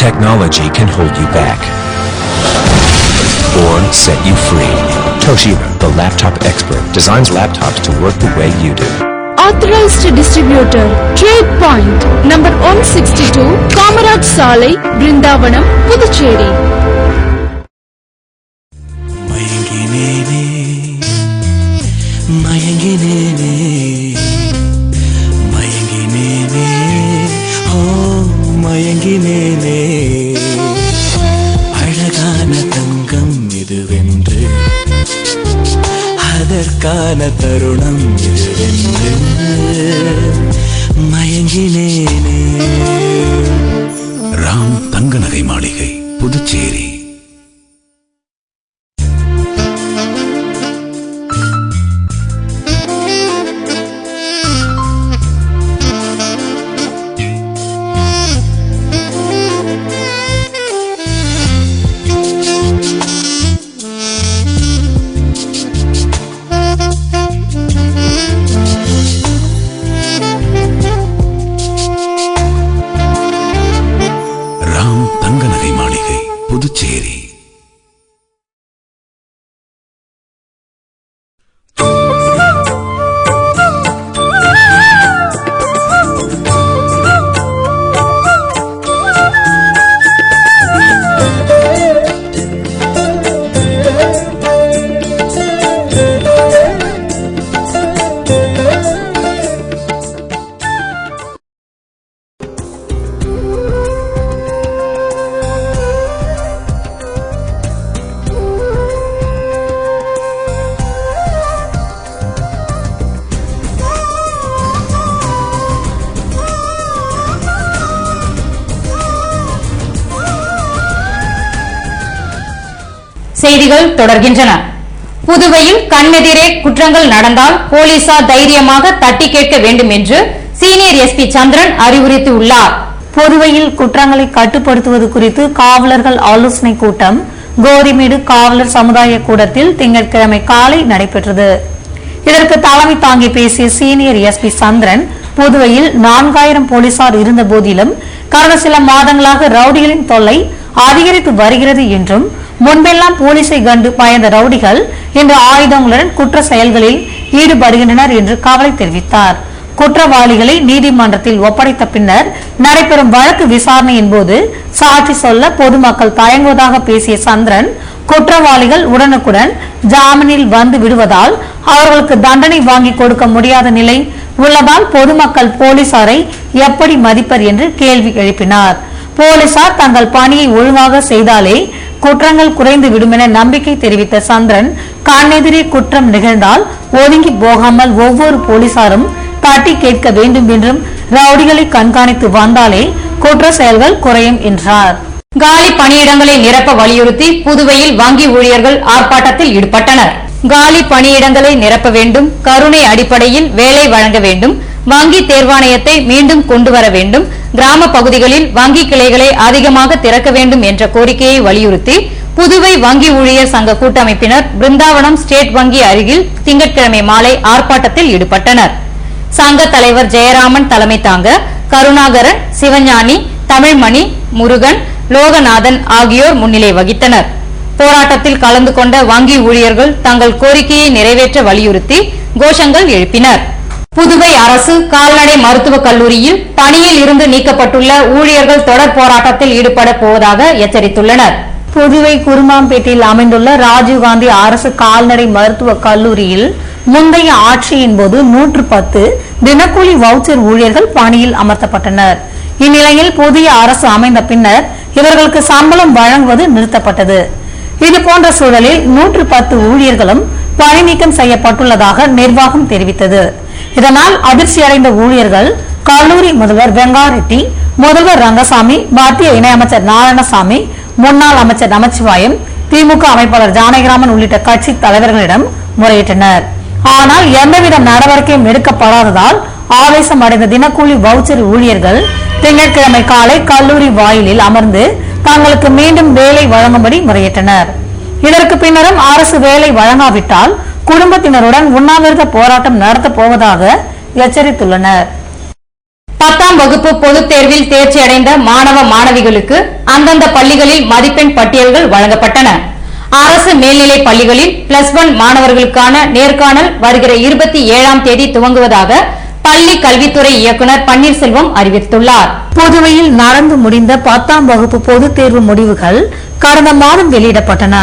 Technology can hold you back or set you free. Toshiba, the laptop expert, designs laptops to work the way you do. Authorized distributor, Trade Point, number 162, Kamaraj Salai, Brindavanam, Puducherry. மயங்கினேனே அழகான தங்கம் இதுவென்று அதற்கான தருணம் இதுவென்று மயங்கினேனே. ராம் தங்க நகை மாளிகை, புதுச்சேரி. புதுச்சேரி. செய்திகள் தொடர்கின்றன. புதுவையில் கண்ணெதிரே குற்றங்கள் நடந்தால் போலீசார் தைரியமாக தட்டி கேட்க வேண்டும் என்று சீனியர் எஸ்பி சந்திரன் அறிவுறுத்தியுள்ளார். புதுவையில் குற்றங்களை கட்டுப்படுத்துவது குறித்து காவலர்கள் ஆலோசனை கூட்டம் கோரிமேடு காவலர் சமுதாய கூடத்தில் திங்கட்கிழமை காலை நடைபெற்றது. இதற்கு தலைமை தாங்கி பேசிய சீனியர் எஸ்பி சந்திரன், புதுவையில் 4000 போலீசார் இருந்த போதிலும் கடந்த சில மாதங்களாக ரவுடிகளின் தொல்லை அதிகரித்து வருகிறது என்றும், முன்பெல்லாம் போலீசை கண்டு பயந்த ரவுடிகள் இன்று ஆயுதங்களுடன் குற்ற செயல்களில் ஈடுபடுகின்றனர் என்று கவலை தெரிவித்தார். குற்றவாளிகளை நீதிமன்றத்தில் ஒப்படைத்த பின்னர் நடைபெறும் வழக்கு விசாரணையின் போது சாட்சி சொல்ல பொதுமக்கள் தயங்குவதாக பேசிய சந்திரன், குற்றவாளிகள் உடனுக்குடன் ஜாமீனில் வந்து விடுவதால் அவர்களுக்கு தண்டனை வாங்கி கொடுக்க முடியாத நிலை உள்ளதால் பொதுமக்கள் போலீசாரை எப்படி மதிப்பர் என்று கேள்வி எழுப்பினார். போலீசார் தங்கள் பணியை ஒழுங்காக செய்தாலே குற்றங்கள் குறைந்து விடும் என நம்பிக்கை தெரிவித்த சந்திரன், கண்ணெதிரே குற்றம் நிகழ்ந்தால் ஒதுங்கி போகாமல் ஒவ்வொரு போலீசாரும் தட்டி கேட்க வேண்டும் என்றும், ரவுடிகளை கண்காணித்து வந்தாலே குற்ற செயல்கள் குறையும் என்றார். காலி பணியிடங்களை நிரப்ப வலியுறுத்தி புதுவையில் வங்கி ஊழியர்கள் ஆர்ப்பாட்டத்தில் ஈடுபட்டனர். காலி பணியிடங்களை நிரப்ப வேண்டும், கருணை அடிப்படையில் வேலை வழங்க வேண்டும், வங்கி தேர்வாணையத்தை மீண்டும் கொண்டு வர வேண்டும், கிராம பகுதிகளில் வங்கி கிளைகளை அதிகமாக திறக்க வேண்டும் என்ற கோரிக்கையை வலியுறுத்தி புதுவை வங்கி ஊழியர் சங்க கூட்டமைப்பினர் பிருந்தாவனம் ஸ்டேட் வங்கி அருகில் திங்கட்கிழமை மாலை ஆர்ப்பாட்டத்தில் ஈடுபட்டனர். சங்க தலைவர் ஜெயராமன் தலைமை தாங்க கருணாகரன், சிவஞானி, தமிழ்மணி, முருகன், லோகநாதன் ஆகியோர் முன்னிலை வகித்தனர். போராட்டத்தில் கலந்து கொண்ட வங்கி ஊழியர்கள் தங்கள் கோரிக்கையை நிறைவேற்ற வலியுறுத்தி கோஷங்கள் எழுப்பினர். புதுவை அரசு கால்நடை மருத்துவக் கல்லூரியில் பணியில் இருந்து நீக்கப்பட்டுள்ள ஊழியர்கள் தொடர் போராட்டத்தில் ஈடுபட போவதாக எச்சரித்துள்ளனர். புதுவை குருமாம்பேட்டையில் அமைந்துள்ள ராஜீவ்காந்தி அரசு கால்நடை மருத்துவக் கல்லூரியில் முந்தைய ஆட்சியின் போது 110 தினக்கூலி வவுச்சர் ஊழியர்கள் பணியில் அமர்த்தப்பட்டனர். இந்நிலையில் புதிய அரசு அமைந்த பின்னர் இவர்களுக்கு சம்பளம் வழங்குவது நிறுத்தப்பட்டது. இதுபோன்ற சூழலில் 110 ஊழியர்களும் பணி நீக்கம் செய்யப்பட்டுள்ளதாக நிர்வாகம் தெரிவித்தது. இதனால் அதிர்ச்சியடைந்த ஊழியர்கள் கல்லூரி முதல்வர் வெங்காரெட்டி, முதல்வர் ரங்கசாமி, மத்திய இணையமைச்சர் நாராயணசாமி, முன்னாள் அமைச்சர் நமச்சிவாயம், திமுக அமைப்பாளர் ஜானகிராமன் உள்ளிட்ட கட்சி தலைவர்களிடம் முறையிட்டனர். ஆனால் எந்தவித நடவடிக்கையும் எடுக்கப்படாததால் ஆவேசம் அடைந்த தினக்கூலி வவுச்சர் ஊழியர்கள் திங்கட்கிழமை காலை கல்லூரி வாயிலில் அமர்ந்து தங்களுக்கு மீண்டும் வேலை வழங்கும்படி முறையிட்டனர். இதற்கு பின்னரும் அரசு வேலை வழங்காவிட்டால் குடும்பத்தினருடன் உண்ணாவிரத போராட்டம் நடத்தப் போவதாக எச்சரித்துள்ளனர். 10ஆம் வகுப்பு பொதுத் தேர்வில் தேர்ச்சி அடைந்த மாணவ மாணவிகளுக்கு அந்தந்த பள்ளிகளில் மதிப்பெண் பட்டியல்கள் வழங்கப்பட்டன. அரசு மேல்நிலை பள்ளிகளில் +1 மாணவர்களுக்கான நேர்காணல் வருகிற 27ஆம் தேதி துவங்குவதாக பள்ளி கல்வித்துறை இயக்குநர் பன்னீர்செல்வம் அறிவித்துள்ளார். புதுவையில் நடந்து முடிந்த 10ஆம் வகுப்பு பொதுத் தேர்வு முடிவுகள் கடந்த மாதம் வெளியிடப்பட்டன.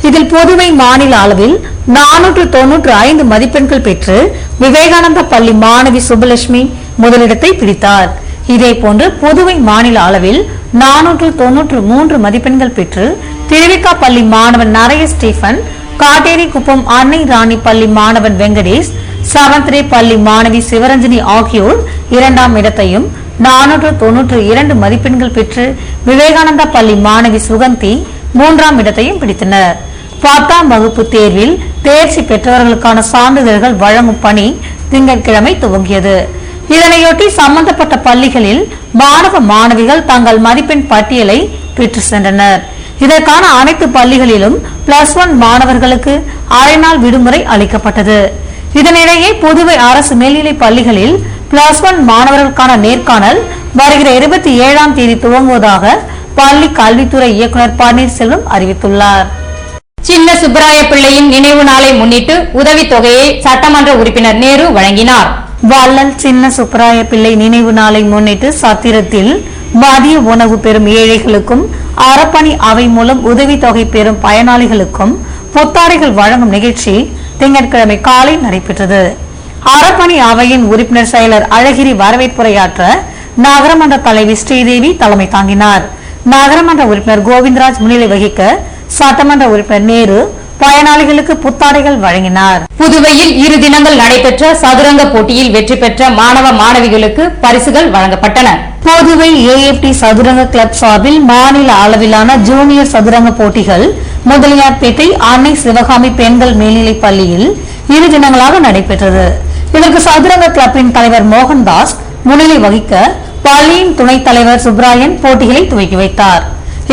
இதில் புதுவை மாநில அளவில் 495 மதிப்பெண்கள் பெற்று விவேகானந்தா பள்ளி மாணவி சுபலட்சுமி முதலிடத்தை பிடித்தார். இதேபோன்று புதுவை மாநில அளவில் 493 மதிப்பெண்கள் பெற்று திருவிக்கா பள்ளி மாணவன் நரைய ஸ்டீபன், காட்டேரி குப்பம் அன்னை ராணி பள்ளி மாணவன் வெங்கடேஷ், சவந்திரே பள்ளி மாணவி சிவரஞ்சனி ஆகியோர் 2ஆம் இடத்தையும், 492 மதிப்பெண்கள் பெற்று விவேகானந்தா பள்ளி மாணவி சுகந்தி 3ஆம் இடத்தையும் பிடித்தனர். 10ஆம் வகுப்பு தேர்வில் தேர்ச்சி பெற்றவர்களுக்கான சான்றிதழ்கள் வழங்கும் பணி திங்கட்கிழமை துவங்கியது. இதனையொட்டி சம்பந்தப்பட்ட பள்ளிகளில் மாணவ மாணவிகள் தங்கள் மதிப்பெண் பட்டியலை பெற்று சென்றனர். இதற்கான அனைத்து பள்ளிகளிலும் +1 மாணவர்களுக்கு அரை நாள் விடுமுறை அளிக்கப்பட்டது. இதனிடையே புதுவை அரசு மேல்நிலை பள்ளிகளில் +1 மாணவர்களுக்கான நேர்காணல் வருகிற 27ஆம் தேதி துவங்குவதாக பள்ளி கல்வித்துறை இயக்குநர் பன்னீர்செல்வம் அறிவித்துள்ளார். சின்ன சுப்பராய பிள்ளையின் நினைவு நாளை முன்னிட்டு உதவித்தொகையை சட்டமன்ற உறுப்பினர் நேரு வழங்கினார். வள்ளல் சின்ன சுப்பராய பிள்ளை நினைவு நாளை முன்னிட்டு சத்திரத்தில் மதிய உணவு பெறும் ஏழைகளுக்கும் அறப்பணி அவை மூலம் உதவித்தொகை பெறும் பயனாளிகளுக்கும் புத்தாடைகள் வழங்கும் நிகழ்ச்சி திங்கட்கிழமை காலை நடைபெற்றது. அறப்பணி அவையின் உறுப்பினர் செயலர் அழகிரி வரவேற்புரையாற்ற நகரமன்ற தலைவி ஸ்ரீதேவி தலைமை தாங்கினார். நகரமன்ற உறுப்பினர் கோவிந்தராஜ் முன்னிலை வகிக்க சட்டமன்ற உறுப்பினர் நேரு பயனாளிகளுக்கு புத்தாடைகள் வழங்கினார். புதுவையில் 2 தினங்கள் நடைபெற்ற சதுரங்க போட்டியில் வெற்றி பெற்ற மாணவ மாணவிகளுக்கு பரிசுகள் வழங்கப்பட்டன. புதுவை AFT சதுரங்க கிளப் சார்பில் மாநில அளவிலான ஜூனியர் சதுரங்க போட்டிகள் முதலியார்பேட்டை அன்னை சிவகாமி பெண்கள் மேல்நிலைப் பள்ளியில் 2 தினங்களாக நடைபெற்றது. இதற்கு சதுரங்க கிளப்பின் தலைவர் மோகன்தாஸ் முன்னிலை வகிக்க பள்ளியின் துணைத் தலைவர் சுப்ராயன் போட்டிகளை துவக்கி வைத்தார்.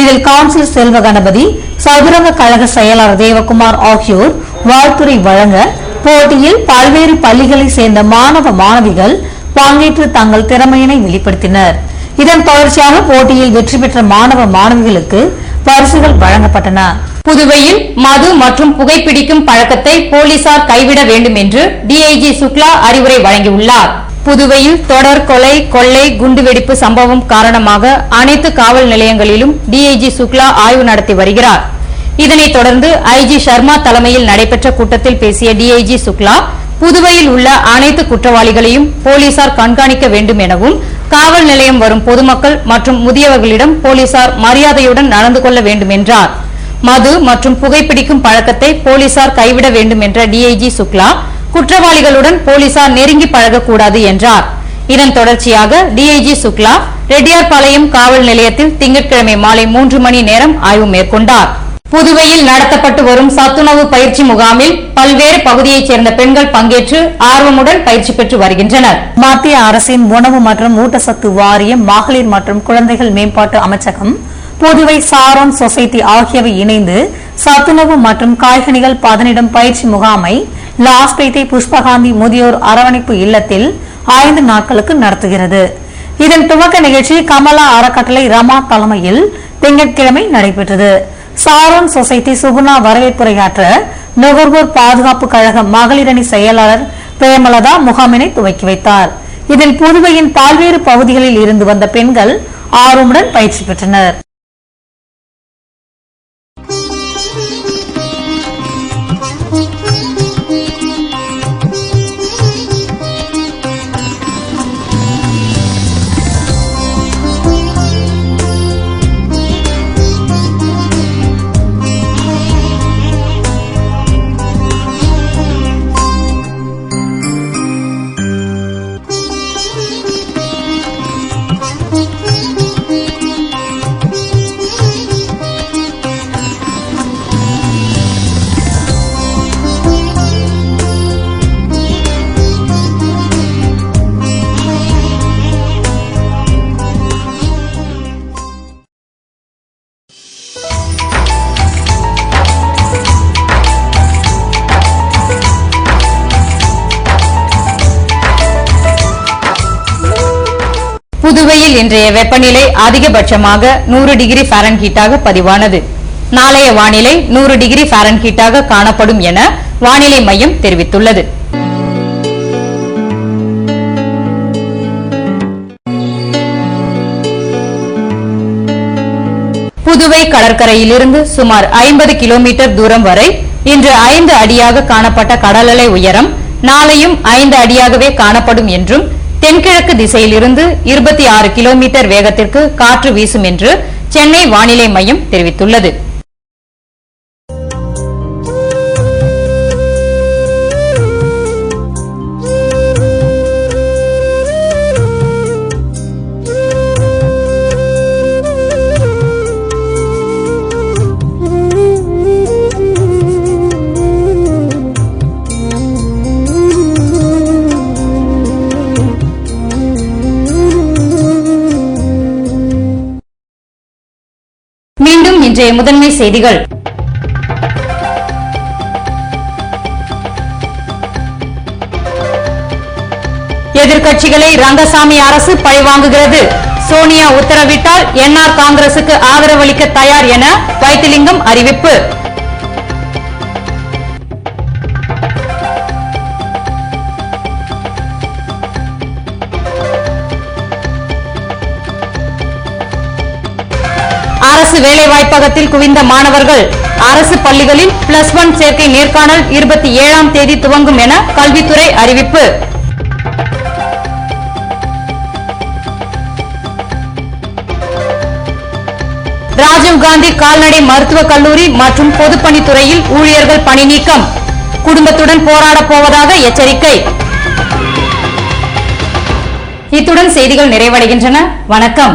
இதில் கவுன்சிலர் செல்வ கணபதி, சதுரங்க கழக செயலாளர் தேவகுமார் ஆகியோர் வாழ்த்துரை வழங்க போட்டியில் பல்வேறு பள்ளிகளை சேர்ந்த மாணவ மாணவிகள் பங்கேற்று தங்கள் திறமையினை வெளிப்படுத்தினர். இதன் தொடர்ச்சியாக போட்டியில் வெற்றி பெற்ற மாணவ மாணவிகளுக்கு பரிசுகள் வழங்கப்பட்டன. புதுவையில் மது மற்றும் புகைப்பிடிக்கும் பழக்கத்தை போலீசார் கைவிட வேண்டும் என்று DIG சுக்லா அறிவுரை வழங்கியுள்ளார். புதுவையில் தொடர் கொலை, கொள்ளை, குண்டுவெடிப்பு சம்பவம் காரணமாக அனைத்து காவல் நிலையங்களிலும் DIG சுக்லா ஆய்வு நடத்தி வருகிறார். இதனைத் தொடர்ந்து IG சர்மா தலைமையில் நடைபெற்ற கூட்டத்தில் பேசிய DIG சுக்லா, புதுவையில் உள்ள அனைத்து குற்றவாளிகளையும் போலீசார் கண்காணிக்க வேண்டும் எனவும், காவல் நிலையம் வரும் பொதுமக்கள் மற்றும் முதியவர்களிடம் போலீசார் மரியாதையுடன் நடந்து கொள்ள வேண்டும் என்றார். மது மற்றும் புகைப்பிடிக்கும் பழக்கத்தை போலீசார் கைவிட வேண்டும் என்ற DIG சுக்லா, குற்றவாளிகளுடன் போலீசார் நெருங்கி பழகக்கூடாது என்றார். இதன் தொடர்ச்சியாக DIG சுக்லா ரெட்டியார்பாளையம் காவல் நிலையத்தில் திங்கட்கிழமை மாலை 3 மணி நேரம் ஆய்வு மேற்கொண்டார். புதுவையில் நடத்தப்பட்டு வரும் சத்துணவு பயிற்சி முகாமில் பல்வேறு பகுதியைச் சேர்ந்த பெண்கள் பங்கேற்று ஆர்வமுடன் பயிற்சி பெற்று வருகின்றனர். மத்திய அரசின் உணவு மற்றும் ஊட்டச்சத்து வாரியம், மகளிர் மற்றும் குழந்தைகள் மேம்பாட்டு அமைச்சகம், புதுவை சாரோன் சொசைட்டி ஆகியவை இணைந்து சத்துணவு மற்றும் காய்கனிகள் பதனிடும் பயிற்சி முகாமை லாஸ்பேட்டை புஷ்பகாந்தி முதியோர் அரவணைப்பு இல்லத்தில் 5 நாட்களுக்கு நடத்துகிறது. இதன் துவக்க நிகழ்ச்சி கமலா அறக்கட்டளை ரமா தலைமையில் திங்கட்கிழமை நடைபெற்றது. சாரோன் சொசைட்டி சுகுணா வரவேற்புரையாற்ற நுகர்வோர் பாதுகாப்பு கழக மகளிரணி செயலாளர் பிரேமலதா முகாமினை துவக்கி வைத்தார். இதில் புதுவையின் பல்வேறு பகுதிகளில் இருந்து வந்த பெண்கள் ஆர்வமுடன் பயிற்சி பெற்றனர். புதுவையில் இன்றைய வெப்பநிலை அதிகபட்சமாக 100 டிகிரி ஃபாரன்ஹீட்டாக பதிவானது. நாளைய வானிலை 100 டிகிரி ஃபாரன்ஹீட்டாக காணப்படும் என வானிலை மையம் தெரிவித்துள்ளது. புதுவை கடற்கரையிலிருந்து சுமார் 50 கிலோமீட்டர் தூரம் வரை இன்று 5 அடியாக காணப்பட்ட கடல் அலை உயரம் நாளையும் 5 அடியாகவே காணப்படும் என்றும் தென்கிழக்கு திசையிலிருந்து 26 கிலோமீட்டர் வேகத்திற்கு காற்று வீசும் என்று சென்னை வானிலை மையம் தெரிவித்துள்ளது. மீண்டும் இன்றைய முதன்மை செய்திகள். எதிர்க்கட்சிகளை ரங்கசாமி அரசு பழிவாங்குகிறது. சோனியா உத்தரவிட்டால் என்ஆர் காங்கிரசுக்கு ஆதரவளிக்க தயார் என வைத்திலிங்கம் அறிவிப்பு. அரசு வேலைவாய்ப்பகத்தில் குவிந்த மாணவர்கள். அரசு பள்ளிகளில் +1 சேர்க்கை நேர்காணல் 27ஆம் தேதி துவங்கும் என கல்வித்துறை அறிவிப்பு. ராஜீவ்காந்தி கால்நடை மருத்துவக் கல்லூரி மற்றும் பொதுப்பணித்துறையில் ஊழியர்கள் பணி நீக்கம். குடும்பத்துடன் போராடப் போவதாக எச்சரிக்கை. இத்துடன் செய்திகள் நிறைவடைகின்றன. வணக்கம்.